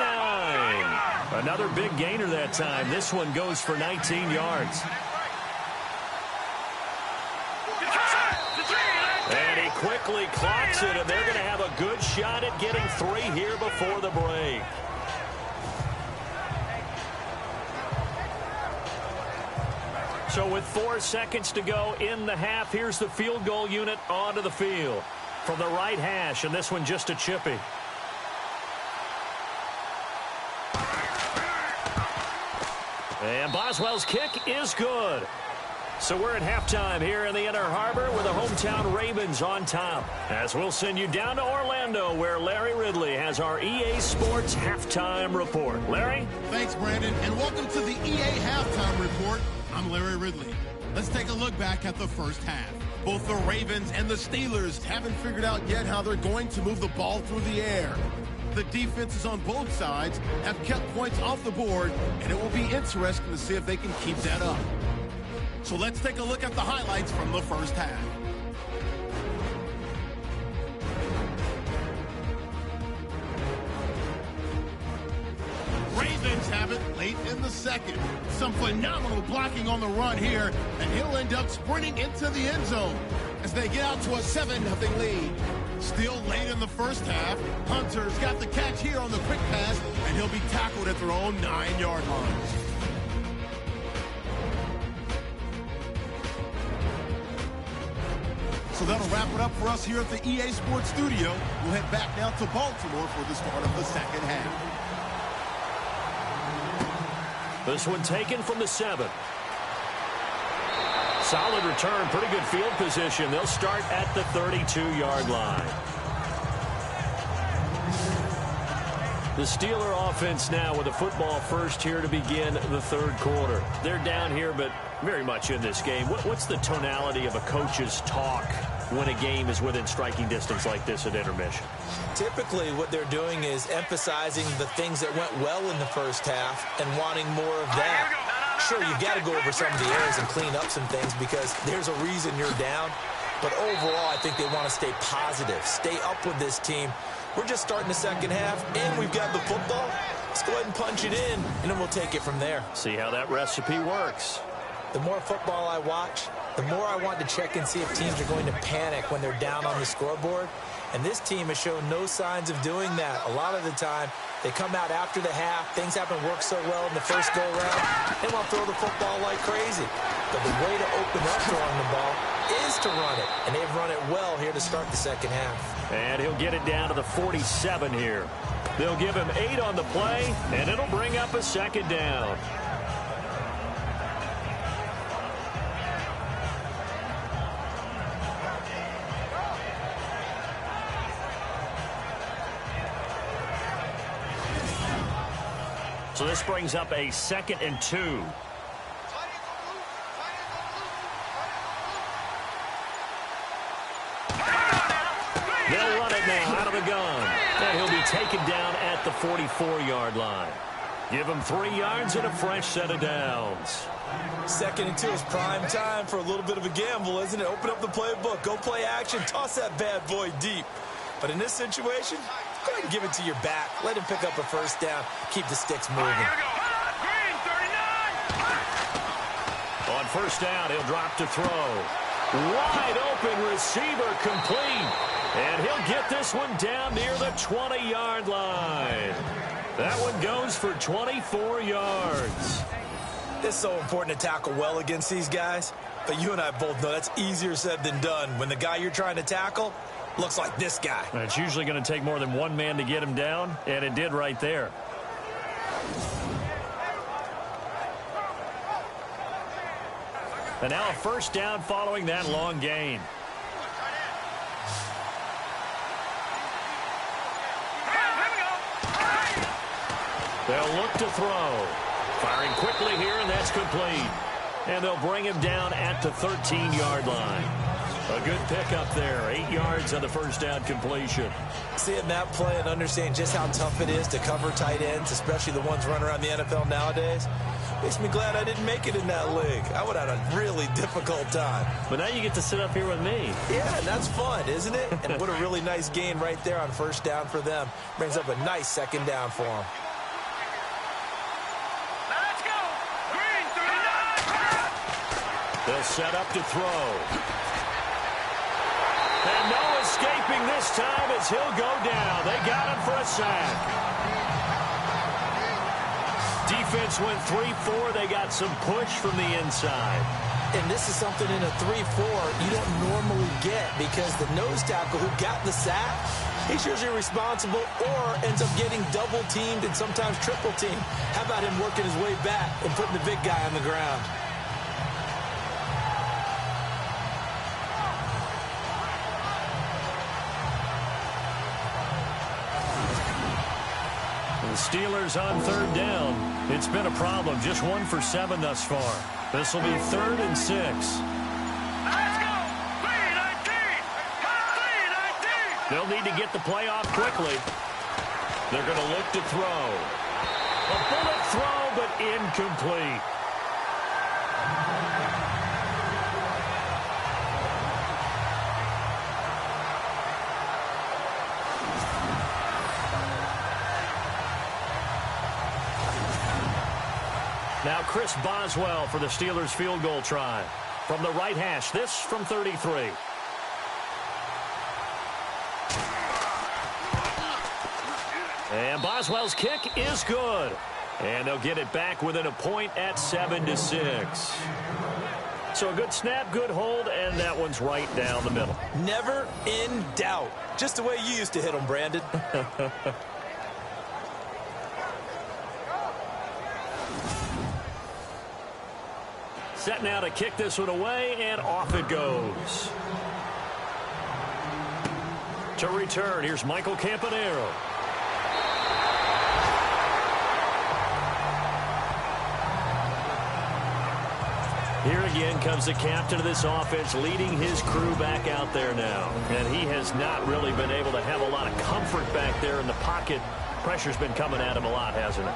9. Another big gainer that time. This one goes for 19 yards. And he quickly clocks it, and they're going to have a good shot at getting 3 here before the break. So with 4 seconds to go in the half, here's the field goal unit onto the field. From the right hash, and this one just a chippy. And Boswell's kick is good. So we're at halftime here in the Inner Harbor with the hometown Ravens on top. As we'll send you down to Orlando where Larry Ridley has our EA Sports Halftime Report. Larry? Thanks, Brandon, and welcome to the EA Halftime Report. I'm Larry Ridley. Let's take a look back at the first half. Both the Ravens and the Steelers haven't figured out yet how they're going to move the ball through the air. The defenses on both sides have kept points off the board, and it will be interesting to see if they can keep that up. So let's take a look at the highlights from the first half. Ravens have it late in the 2nd. Some phenomenal blocking on the run here, and he'll end up sprinting into the end zone as they get out to a 7-0 lead. Still late in the first half, Hunter's got the catch here on the quick pass, and he'll be tackled at their own 9-yard line. So that'll wrap it up for us here at the EA Sports Studio. We'll head back now to Baltimore for the start of the 2nd half. This one taken from the 7. Solid return, pretty good field position. They'll start at the 32-yard line. The Steeler offense now with the football first here to begin the third quarter. They're down here, but very much in this game. What's the tonality of a coach's talk when a game is within striking distance like this at intermission? Typically, what they're doing is emphasizing the things that went well in the first half and wanting more of that. Sure, you've got to go over some of the areas and clean up some things because there's a reason you're down. But overall, I think they want to stay positive, stay up with this team. We're just starting the second half, and we've got the football. Let's go ahead and punch it in, and then we'll take it from there. See how that recipe works. The more football I watch, the more I want to check and see if teams are going to panic when they're down on the scoreboard. And this team has shown no signs of doing that. A lot of the time, they come out after the half. Things haven't worked so well in the first go-around. They want to throw the football like crazy. But the way to open up throwing the ball is to run it. And they've run it well here to start the second half. And he'll get it down to the 47 here. They'll give him 8 on the play, and it'll bring up a second down. So this brings up a 2nd and 2. They'll run it now out of the gun. And he'll be taken down at the 44-yard line. Give him 3 yards and a fresh set of downs. 2nd and 2 is prime time for a little bit of a gamble, isn't it? Open up the playbook, go play action, toss that bad boy deep. But in this situation, go ahead and give it to your back. Let him pick up a first down. Keep the sticks moving. Green 39. On first down, he'll drop to throw. Wide open receiver complete. And he'll get this one down near the 20-yard line. That one goes for 24 yards. It's so important to tackle well against these guys. But you and I both know that's easier said than done when the guy you're trying to tackle looks like this guy. It's usually going to take more than one man to get him down, and it did right there. And now a first down following that long gain. They'll look to throw. Firing quickly here, and that's complete. And they'll bring him down at the 13-yard line. A good pickup there. 8 yards on the first down completion. Seeing that play and understanding just how tough it is to cover tight ends, especially the ones running around the NFL nowadays, makes me glad I didn't make it in that league. I would have had a really difficult time. But now you get to sit up here with me. Yeah, and that's fun, isn't it? And what a really nice gain right there on first down for them. Brings up a nice second down for them. Let's go. Green 39. They'll set up to throw. And no escaping this time as he'll go down. They got him for a sack. Defense went 3-4. They got some push from the inside. And this is something in a 3-4 you don't normally get because the nose tackle who got the sack, he's usually responsible or ends up getting double teamed and sometimes triple teamed. How about him working his way back and putting the big guy on the ground? Steelers on third down. It's been a problem. Just 1 for 7 thus far. This will be 3rd and 6. Let's go. Green 19. Green 19. They'll need to get the play off quickly. They're going to look to throw. A bullet throw, but incomplete. Now Chris Boswell for the Steelers field goal try. From the right hash, this from 33. And Boswell's kick is good. And they'll get it back within a point at 7-6. So a good snap, good hold, and that one's right down the middle. Never in doubt. Just the way you used to hit them, Brandon. Set now to kick this one away, and off it goes. To return, here's Michael Campanero. in comes the captain of this offense, leading his crew back out there now. And he has not really been able to have a lot of comfort back there in the pocket. Pressure's been coming at him a lot, hasn't it?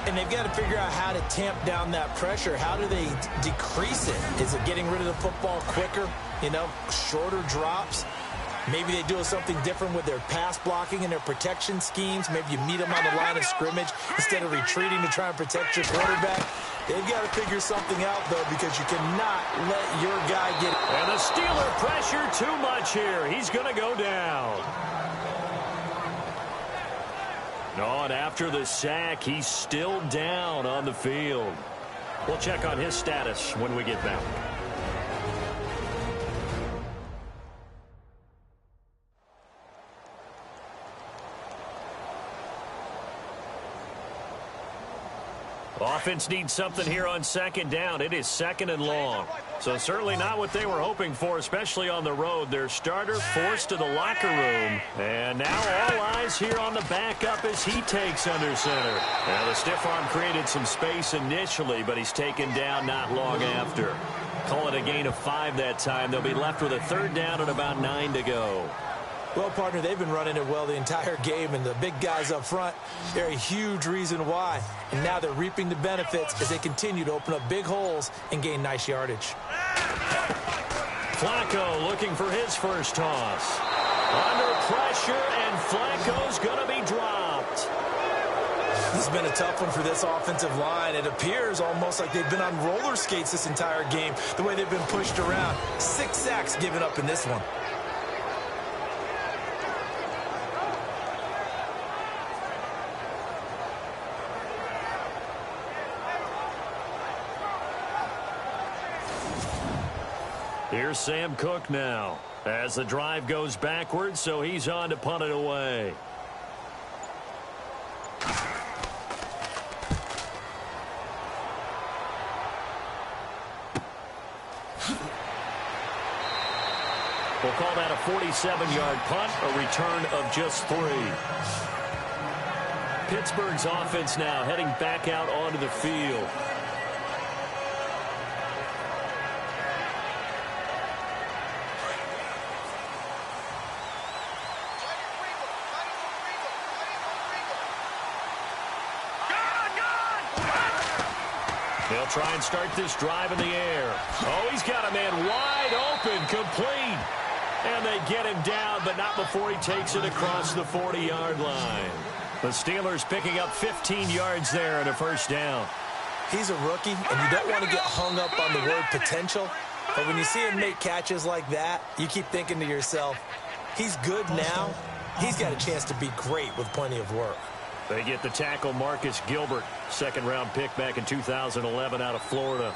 And they've got to figure out how to tamp down that pressure. How do they decrease it? Is it getting rid of the football quicker? You know, shorter drops? Maybe they do something different with their pass blocking and their protection schemes. Maybe you meet them on the line of scrimmage instead of retreating to try and protect your quarterback. They've got to figure something out, though, because you cannot let your guy get it. And the Steeler pressure too much here. He's going to go down. No, and after the sack, he's still down on the field. We'll check on his status when we get back. Offense needs something here on second down. It is second and long. So certainly not what they were hoping for, especially on the road. Their starter forced to the locker room. And now all eyes here on the backup as he takes under center. Now the stiff arm created some space initially, but he's taken down not long after. Call it a gain of 5 that time. They'll be left with a third down and about 9 to go. Well, partner, they've been running it well the entire game, and the big guys up front, they're a huge reason why. And now they're reaping the benefits as they continue to open up big holes and gain nice yardage. Flacco looking for his first toss. Under pressure, and Flacco's going to be dropped. This has been a tough one for this offensive line. It appears almost like they've been on roller skates this entire game, the way they've been pushed around. 6 sacks given up in this one. Here's Sam Cook now as the drive goes backwards, so he's on to punt it away. We'll call that a 47-yard punt, a return of just 3. Pittsburgh's offense now heading back out onto the field. They'll try and start this drive in the air. Oh, he's got a man wide open, complete. And they get him down, but not before he takes it across the 40-yard line. The Steelers picking up 15 yards there and a first down. He's a rookie, and you don't want to get hung up on the word potential. But when you see him make catches like that, you keep thinking to yourself, he's good now. He's got a chance to be great with plenty of work. They get the tackle, Marcus Gilbert, second-round pick back in 2011 out of Florida.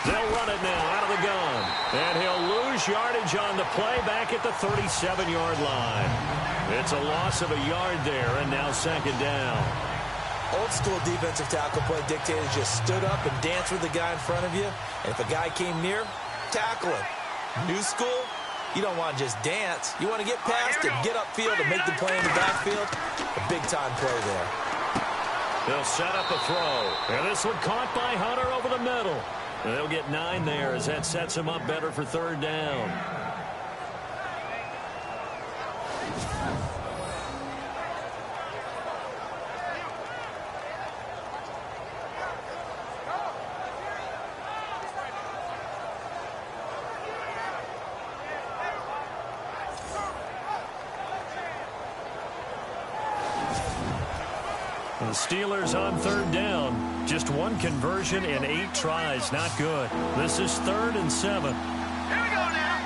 They'll run it now out of the gun. And he'll lose yardage on the play back at the 37-yard line. It's a loss of a yard there, and now second down. Old-school defensive tackle play dictated just stood up and danced with the guy in front of you. And if a guy came near, tackle him. New school, you don't want to just dance. You want to get past it, get upfield, and make the play in the backfield. A big-time play there. They'll set up a throw. And this one caught by Hunter over the middle. And they'll get 9 there as that sets him up better for third down. The Steelers on third down. Just 1 conversion in 8 tries. Not good. This is 3rd and 7. Here we go now.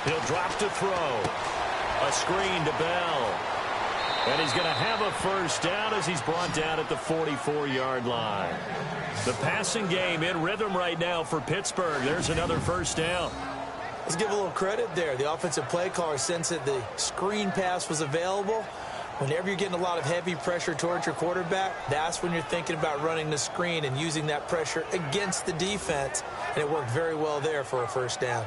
3-19. He'll drop to throw. A screen to Bell. And he's going to have a first down as he's brought down at the 44-yard line. The passing game in rhythm right now for Pittsburgh. There's another first down. Let's give a little credit there. The offensive play caller sensed that the screen pass was available. Whenever you're getting a lot of heavy pressure towards your quarterback, that's when you're thinking about running the screen and using that pressure against the defense. And it worked very well there for a first down.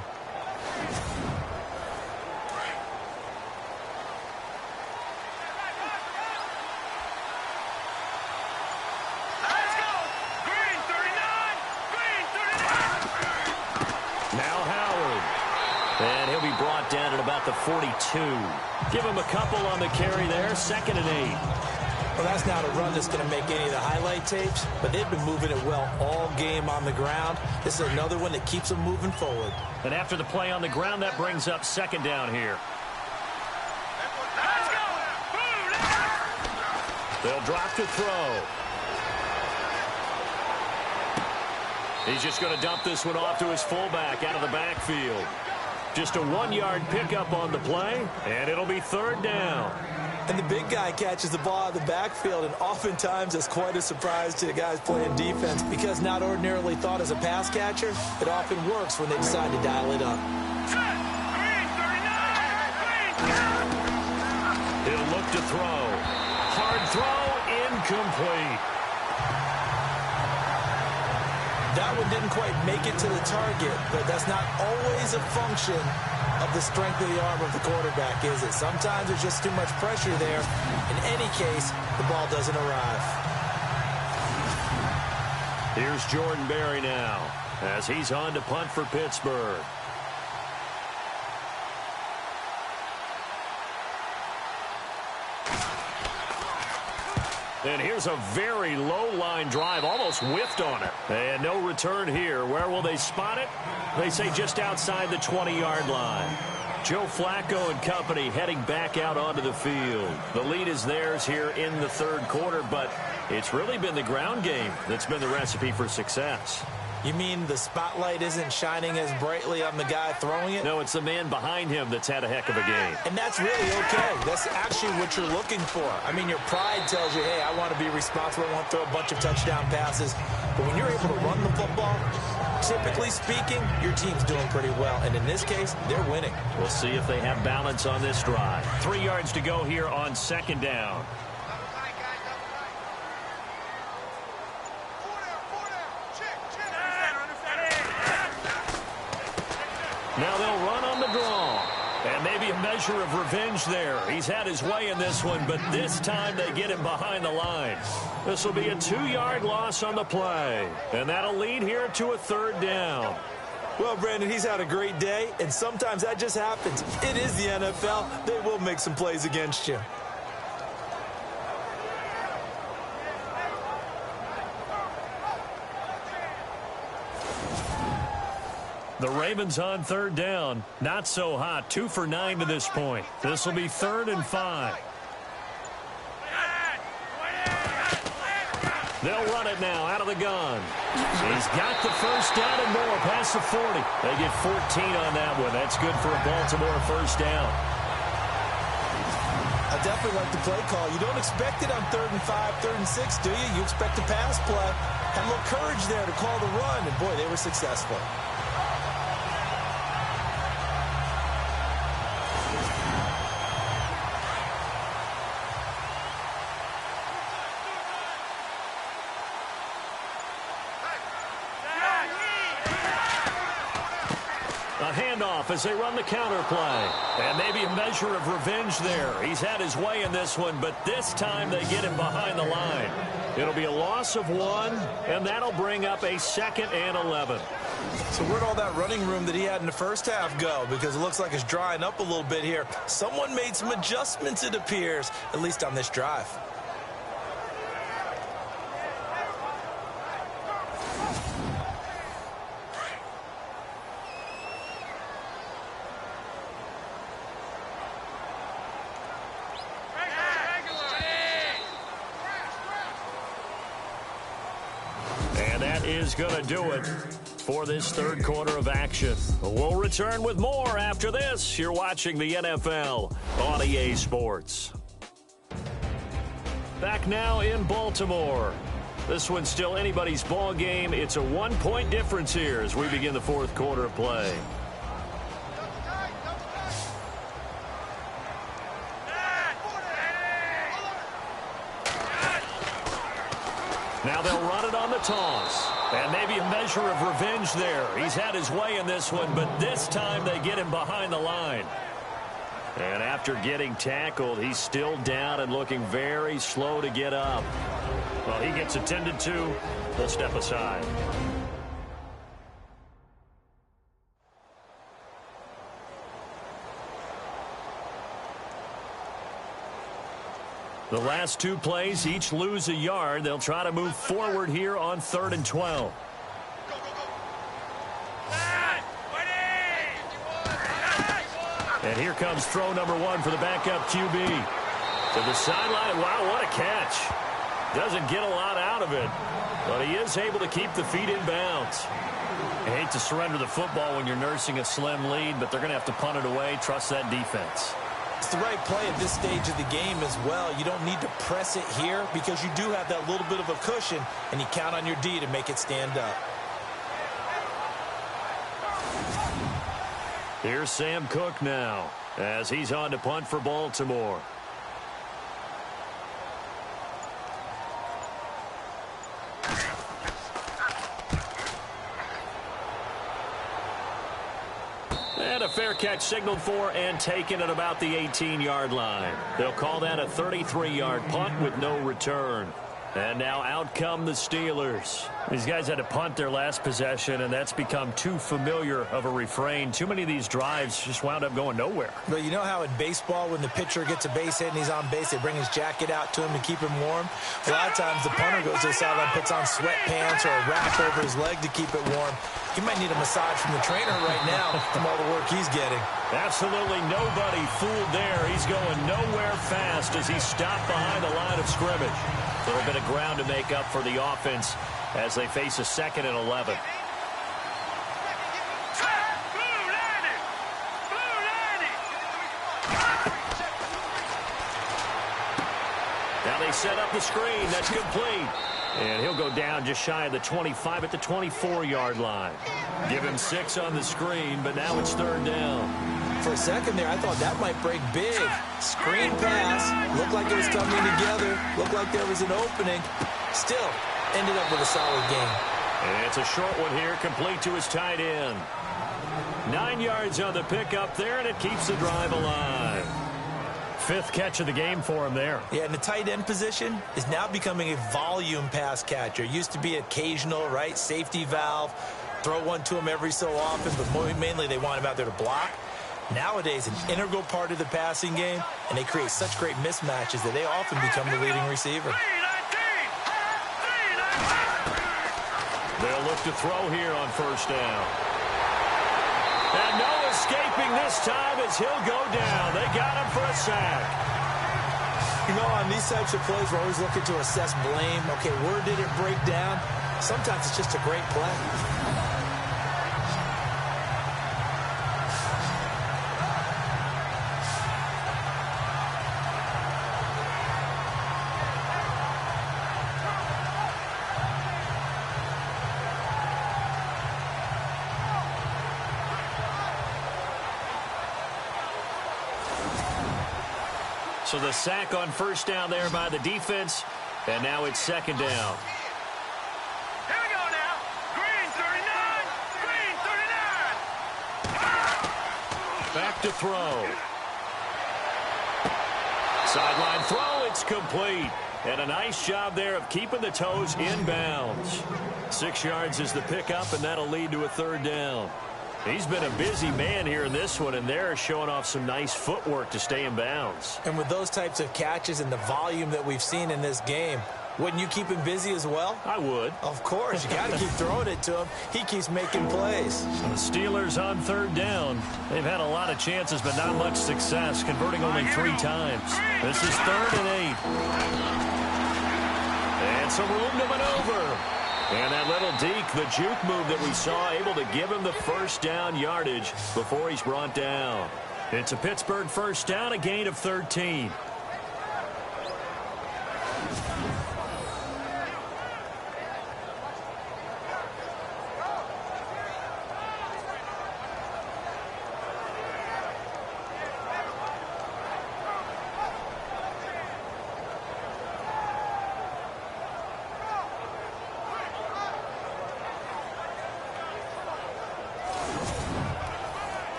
about the 42. Give him a couple on the carry there, 2nd and 8. Well, that's not a run that's going to make any of the highlight tapes, but they've been moving it well all game on the ground. This is another one that keeps them moving forward. And after the play on the ground, that brings up 2nd down here. They'll drop to throw. He's just going to dump this one off to his fullback out of the backfield. Just a 1-yard pickup on the play, and it'll be 3rd down. And the big guy catches the ball out of the backfield, and oftentimes it's quite a surprise to the guys playing defense because not ordinarily thought as a pass catcher, it often works when they decide to dial it up. He'll look to throw. Hard throw, incomplete. That one didn't quite make it to the target, but that's not always a function of the strength of the arm of the quarterback, is it? Sometimes there's just too much pressure there. In any case, the ball doesn't arrive. Here's Jordan Berry now as he's on to punt for Pittsburgh. And here's a very low-line drive, almost whiffed on it. And no return here. Where will they spot it? They say just outside the 20-yard line. Joe Flacco and company heading back out onto the field. The lead is theirs here in the 3rd quarter, but it's really been the ground game that's been the recipe for success. You mean the spotlight isn't shining as brightly on the guy throwing it? No, it's the man behind him that's had a heck of a game. And that's really okay. That's actually what you're looking for. I mean, your pride tells you, hey, I want to be responsible. I want to throw a bunch of touchdown passes. But when you're able to run the football, typically speaking, your team's doing pretty well. And in this case, they're winning. We'll see if they have balance on this drive. 3 yards to go here on 2nd down. Now they'll run on the draw. And maybe a measure of revenge there. He's had his way in this one, but this time they get him behind the line. This will be a 2-yard loss on the play. And that'll lead here to a 3rd down. Well, Brandon, he's had a great day, and sometimes that just happens. It is the NFL. They will make some plays against you. The Ravens on 3rd down. Not so hot. 2 for 9 to this point. This will be 3rd and 5. They'll run it now out of the gun. He's got the 1st down and more past the 40. They get 14 on that one. That's good for a Baltimore 1st down. I definitely like the play call. You don't expect it on 3rd and 5, 3rd and 6, do you? You expect a pass play. Had a little courage there to call the run, and boy, they were successful. A handoff as they run the counter play. And maybe a measure of revenge there. He's had his way in this one, but this time they get him behind the line. It'll be a loss of 1, and that'll bring up a 2nd and 11. So where'd all that running room that he had in the first half go? Because it looks like it's drying up a little bit here. Someone made some adjustments, it appears, at least on this drive. Is going to do it for this 3rd quarter of action. We'll return with more after this. You're watching the NFL on EA Sports. Back now in Baltimore. This one's still anybody's ball game. It's a 1-point difference here as we begin the 4th quarter of play. Now they'll run it on the toss. And maybe a measure of revenge there. He's had his way in this one, but this time they get him behind the line. And after getting tackled, he's still down and looking very slow to get up. Well, he gets attended to. They'll step aside. The last two plays each lose a yard. They'll try to move forward here on 3rd and 12. And here comes throw number 1 for the backup QB. To the sideline. Wow, what a catch. Doesn't get a lot out of it, but he is able to keep the feet in bounds. I hate to surrender the football when you're nursing a slim lead, but they're going to have to punt it away. Trust that defense. It's the right play at this stage of the game as well. You don't need to press it here because you do have that little bit of a cushion, and you count on your D to make it stand up. Here's Sam Cook now as he's on to punt for Baltimore. And a fair catch signaled for and taken at about the 18-yard line. They'll call that a 33-yard punt with no return. And now out come the Steelers. These guys had to punt their last possession, and that's become too familiar of a refrain. Too many of these drives just wound up going nowhere. But you know how in baseball, when the pitcher gets a base hit and he's on base, they bring his jacket out to him to keep him warm? A lot of times the punter goes to the sideline, puts on sweatpants or a wrap over his leg to keep it warm. He might need a massage from the trainer right now from all the work he's getting. Absolutely nobody fooled there. He's going nowhere fast as he's stopped behind the line of scrimmage. A little bit of ground to make up for the offense as they face a 2nd and 11. Now they set up the screen. That's complete. And he'll go down just shy of the 25 at the 24-yard line. Give him 6 on the screen, but now it's 3rd down. For a second there, I thought that might break big. Screen pass. Looked like it was coming together. Looked like there was an opening. Still ended up with a solid game. And it's a short one here, complete to his tight end. 9 yards on the pickup there, and it keeps the drive alive. 5th catch of the game for him there. Yeah, and the tight end position is now becoming a volume pass catcher. Used to be occasional, right? Safety valve. Throw one to him every so often, but mainly they want him out there to block. Nowadays, an integral part of the passing game, and they create such great mismatches that they often become the leading receiver. They'll look to throw here on 1st down. And no escaping this time as he'll go down. They got him for a sack. You know, on these types of plays, we're always looking to assess blame. Okay, where did it break down? Sometimes it's just a great play. So the sack on 1st down there by the defense, and now it's 2nd down. Here we go now. Green 39. Green 39. Back to throw. Sideline throw, it's complete. And a nice job there of keeping the toes in bounds. 6 yards is the pickup, and that'll lead to a 3rd down. He's been a busy man here in this one, and they're showing off some nice footwork to stay in bounds. And with those types of catches and the volume that we've seen in this game, wouldn't you keep him busy as well? I would. Of course. You got to keep throwing it to him. He keeps making plays. The Steelers on 3rd down. They've had a lot of chances, but not much success, converting only 3 times. This is 3rd and 8. And some room to maneuver. And that little deke, the juke move that we saw, able to give him the 1st down yardage before he's brought down. It's a Pittsburgh 1st down, a gain of 13.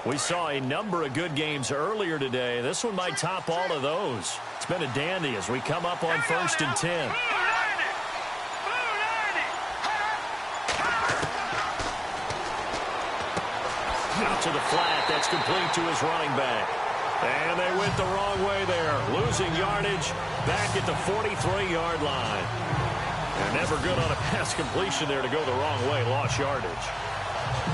We saw a number of good games earlier today. This one might top all of those. It's been a dandy as we come up on 1st and 10. Out to the flat. That's complete to his running back. And they went the wrong way there, losing yardage back at the 43-yard line. They're never good on a pass completion there to go the wrong way, lost yardage.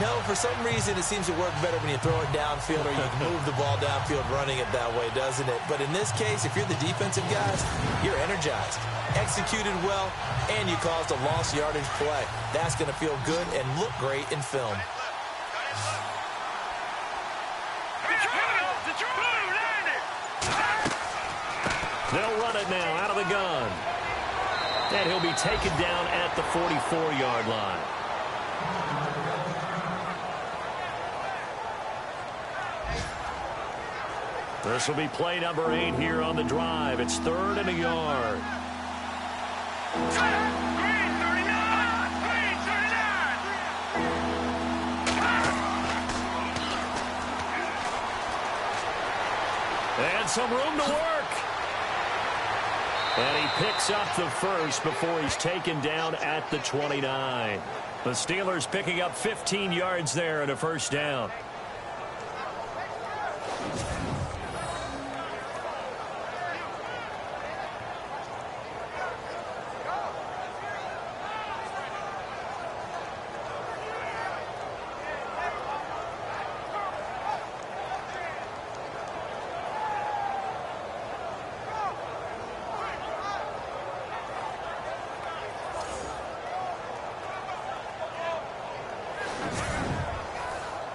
No, for some reason it seems to work better when you throw it downfield or you can move the ball downfield running it that way, doesn't it? But in this case, if you're the defensive guys, you're energized, executed well, and you caused a lost yardage play. That's going to feel good and look great in film. They'll run it now out of the gun. And he'll be taken down at the 44-yard line. This will be play number 8 here on the drive. It's 3rd and a yard. And some room to work. And he picks up the first before he's taken down at the 29. The Steelers picking up 15 yards there and a first down.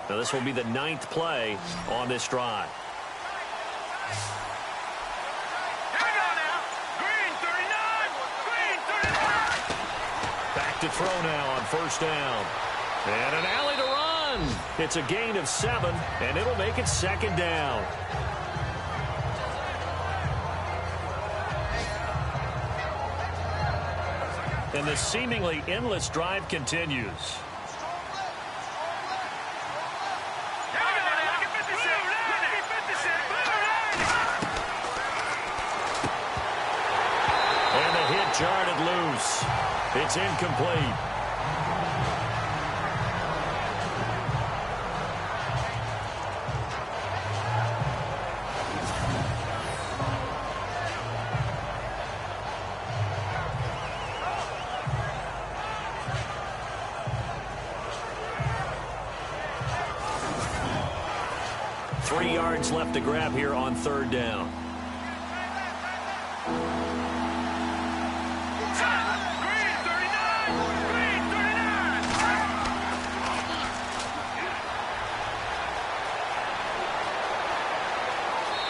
Now this will be the 9th play on this drive. Back to throw now on first down. And an alley to run. It's a gain of 7, and it'll make it 2nd down. And the seemingly endless drive continues. Jarred it loose. It's incomplete. Three yards left to grab here on 3rd down.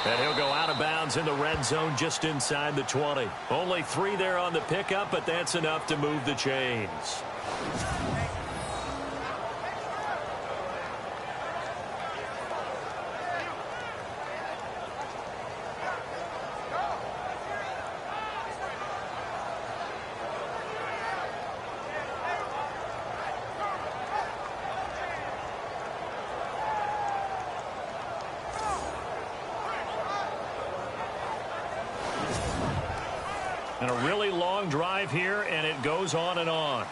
And he'll go out of bounds in the red zone just inside the 20. Only 3 there on the pickup, but that's enough to move the chains. And a really long drive here, and it goes on and on.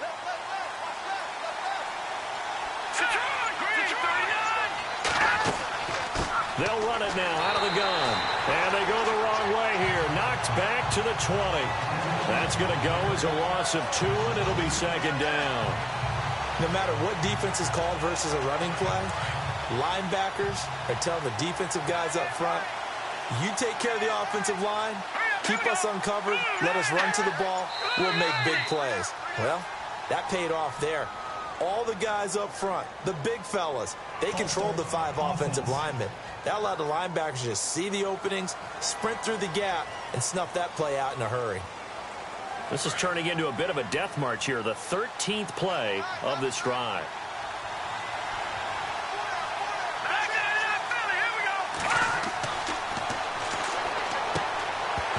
They'll run it now out of the gun. And they go the wrong way here. Knocked back to the 20. That's going to go as a loss of 2, and it'll be 2nd down. No matter what defense is called versus a running play, linebackers are telling the defensive guys up front, you take care of the offensive line, keep us uncovered, let us run to the ball, we'll make big plays. Well, that paid off there. All the guys up front, the big fellas, they controlled the 5 offensive linemen. That allowed the linebackers to just see the openings, sprint through the gap, and snuff that play out in a hurry. This is turning into a bit of a death march here, the 13th play of this drive.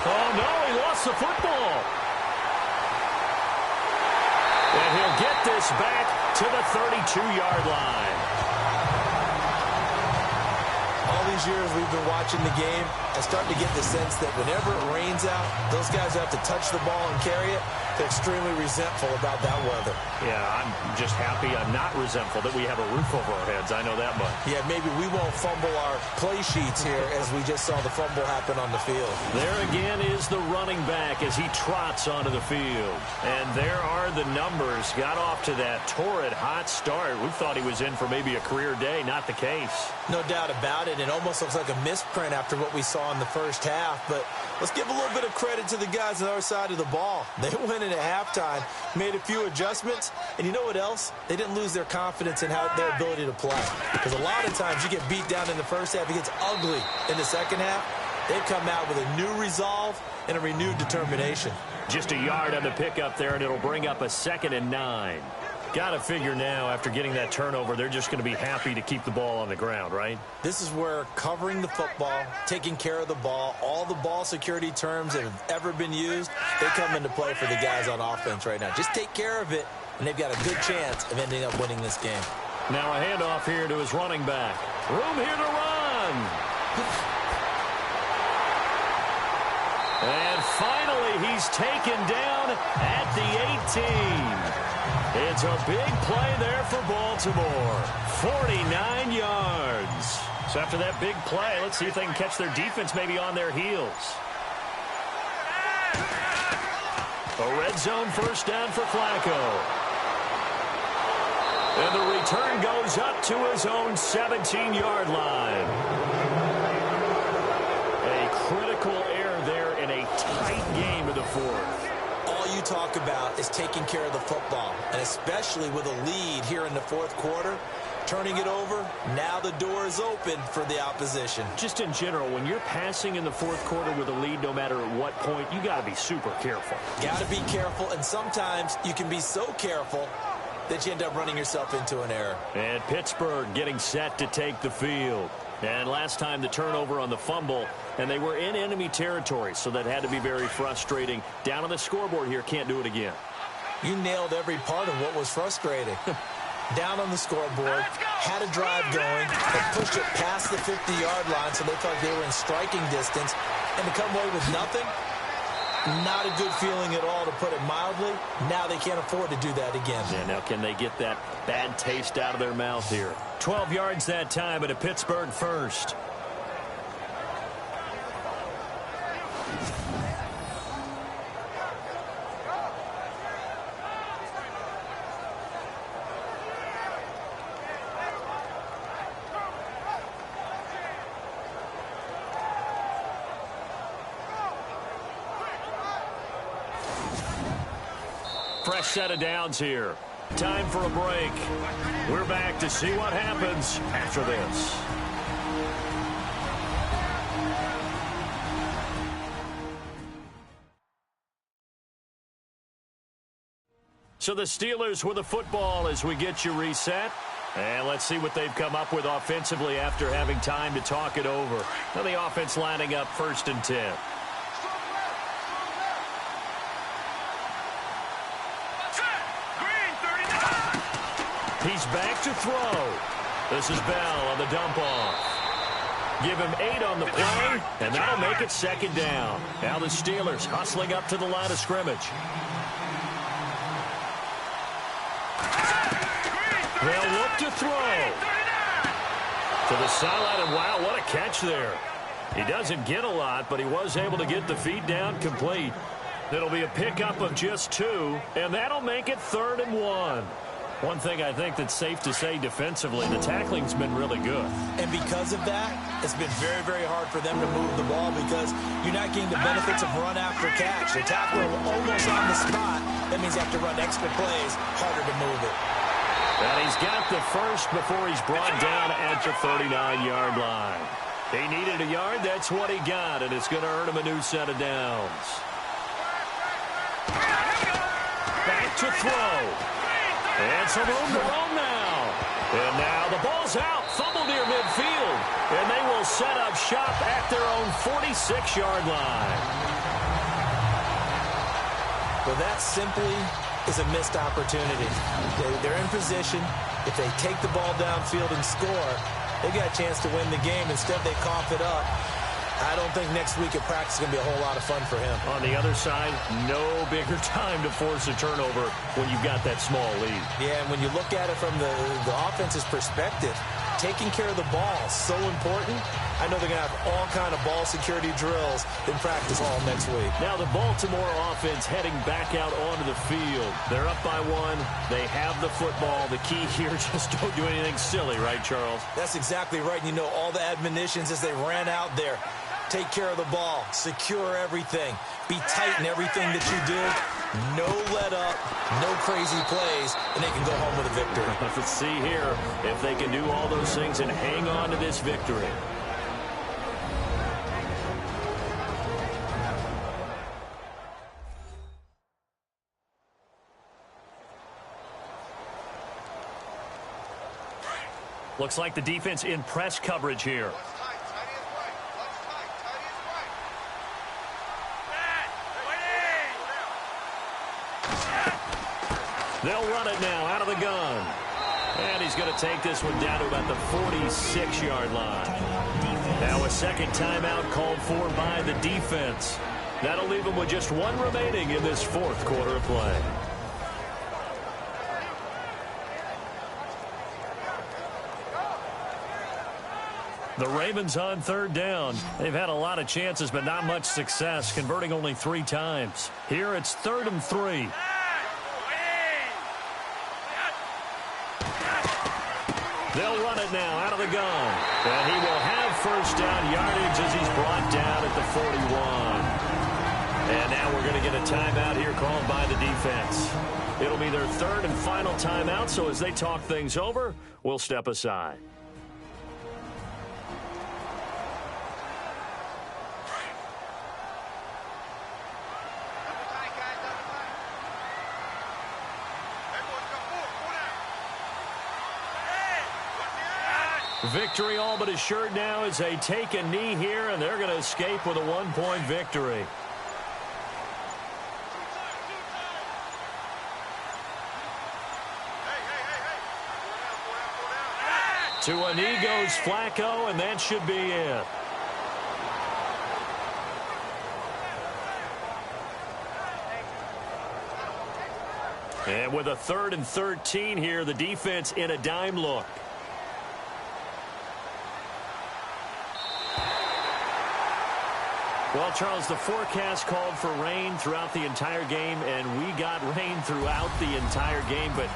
Oh, no, he lost the football. And he'll get this back to the 32-yard line. All these years we've been watching the game, I start to get the sense that whenever it rains out, those guys who have to touch the ball and carry it, they're extremely resentful about that weather. Yeah, I'm just happy I'm not resentful that we have a roof over our heads. I know that much. Yeah, maybe we won't fumble our play sheets here as we just saw the fumble happen on the field. There again is the running back as he trots onto the field. And there are the numbers. Got off to that torrid hot start. We thought he was in for maybe a career day. Not the case. No doubt about it. It almost looks like a misprint after what we saw in the first half. But let's give a little bit of credit to the guys on the other side of the ball. They went in at halftime, made a few adjustments, and you know what else? They didn't lose their confidence in their ability to play. Because a lot of times you get beat down in the first half, it gets ugly in the second half. They've come out with a new resolve and a renewed determination. Just a yard on the pickup there, and it'll bring up a 2nd and 9. Got to figure now, after getting that turnover, they're just going to be happy to keep the ball on the ground, right? This is where covering the football, taking care of the ball, all the ball security terms that have ever been used, they come into play for the guys on offense right now. Just take care of it, and they've got a good chance of ending up winning this game. Now a handoff here to his running back. Room here to run. And finally, he's taken down at the 18. It's a big play there for Baltimore. 49 yards. So after that big play, let's see if they can catch their defense maybe on their heels. A red zone first down for Flacco. And the return goes up to his own 17-yard line. A critical error there in a tight game of the fourth. All you talk about is taking care of the football, and especially with a lead here in the fourth quarter, turning it over, now the door is open for the opposition. Just in general, when you're passing in the fourth quarter with a lead, no matter at what point, you got to be super careful. Got to be careful, and sometimes you can be so careful that you end up running yourself into an error. And Pittsburgh getting set to take the field. And last time the turnover on the fumble, and they were in enemy territory, so that had to be very frustrating. Down on the scoreboard here, can't do it again. You nailed every part of what was frustrating. Down on the scoreboard, had a drive going, they pushed it past the 50-yard line, so they felt they were in striking distance, and to come away with nothing, not a good feeling at all, to put it mildly. Now they can't afford to do that again. Yeah, now can they get that bad taste out of their mouth here? 12 yards that time, and a Pittsburgh first. Fresh set of downs here. Time for a break. We're back to see what happens after this. So the Steelers with the football as we get you reset. And let's see what they've come up with offensively after having time to talk it over. Now the offense lining up 1st and 10. He's back to throw. This is Bell on the dump off. Give him 8 on the play, and that'll make it 2nd down. Now the Steelers hustling up to the line of scrimmage. They'll look to throw. To the sideline, and wow, what a catch there. He doesn't get a lot, but he was able to get the feet down complete. It'll be a pickup of just 2, and that'll make it 3rd and 1. One thing I think that's safe to say defensively, the tackling's been really good. And because of that, it's been very, very hard for them to move the ball because you're not getting the benefits of run after catch. The tackler almost on the spot. That means you have to run extra plays, harder to move it. And he's got the first before he's brought down at the 39-yard line. He needed a yard, that's what he got, and it's going to earn him a new set of downs. Back to throw. And some room to roam now. And now the ball's out. Fumble near midfield. And they will set up shop at their own 46-yard line. Well, that simply is a missed opportunity. They're in position. If they take the ball downfield and score, They got a chance to win the game. Instead, they cough it up. I don't think next week at practice is going to be a whole lot of fun for him. On the other side, no bigger time to force a turnover when you've got that small lead. Yeah, and when you look at it from the offense's perspective, taking care of the ball is so important. I know they're going to have all kind of ball security drills in practice all next week. Now the Baltimore offense heading back out onto the field. They're up by 1. They have the football. The key here, just don't do anything silly, right, Charles? That's exactly right. And you know, all the admonitions as they ran out there. Take care of the ball. Secure everything. Be tight in everything that you do. No let up. No crazy plays. And they can go home with a victory. Let's see here if they can do all those things and hang on to this victory. Looks like the defense in press coverage here. They'll run it now out of the gun. And he's going to take this one down to about the 46-yard line. Now a second timeout called for by the defense. That'll leave them with just 1 remaining in this 4th quarter of play. The Ravens on 3rd down. They've had a lot of chances, but not much success, converting only 3 times. Here it's 3rd and 3. They'll run it now out of the gun. And he will have first down yardage as he's brought down at the 41. And now we're going to get a timeout here called by the defense. It'll be their 3rd and final timeout, so as they talk things over, we'll step aside. Victory all but assured now as they take a knee here, and they're going to escape with a 1-point victory. To a knee goes Flacco, and that should be it. And with a 3rd and 13 here, the defense in a dime look. Well, Charles, the forecast called for rain throughout the entire game, and we got rain throughout the entire game. But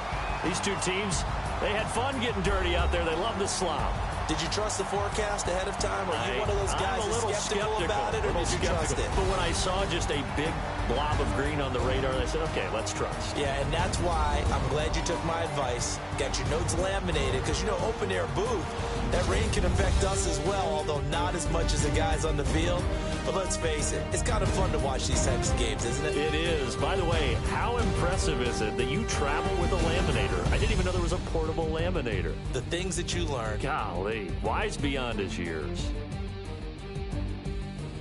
these two teams, they had fun getting dirty out there. They love the slop. Did you trust the forecast ahead of time? Are you one of those guys that's skeptical about it, or did you trust it? But when I saw just a big blob of green on the radar, I said, okay, let's trust. Yeah, and that's why I'm glad you took my advice. Got your notes laminated, because, you know, open-air booth, that rain can affect us as well, although not as much as the guys on the field. But let's face it, it's kind of fun to watch these types of games, isn't it? It is. By the way, how impressive is it that you travel with a laminator? I didn't even know there was a portable laminator. The things that you learn. Golly, wise beyond his years.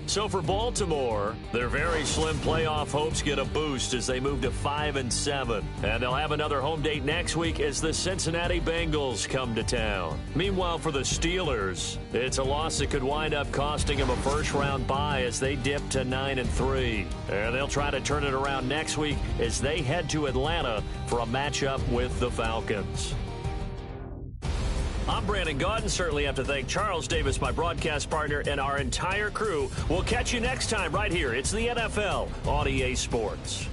So for Baltimore, their very slim playoff hopes get a boost as they move to 5-7. And they'll have another home date next week as the Cincinnati Bengals come to town. Meanwhile, for the Steelers, it's a loss that could wind up costing them a first-round bye as they dip to 9-3. And they'll try to turn it around next week as they head to Atlanta for a matchup with the Falcons. I'm Brandon Gaudin. Certainly have to thank Charles Davis, my broadcast partner, and our entire crew. We'll catch you next time right here. It's the NFL on EA Sports.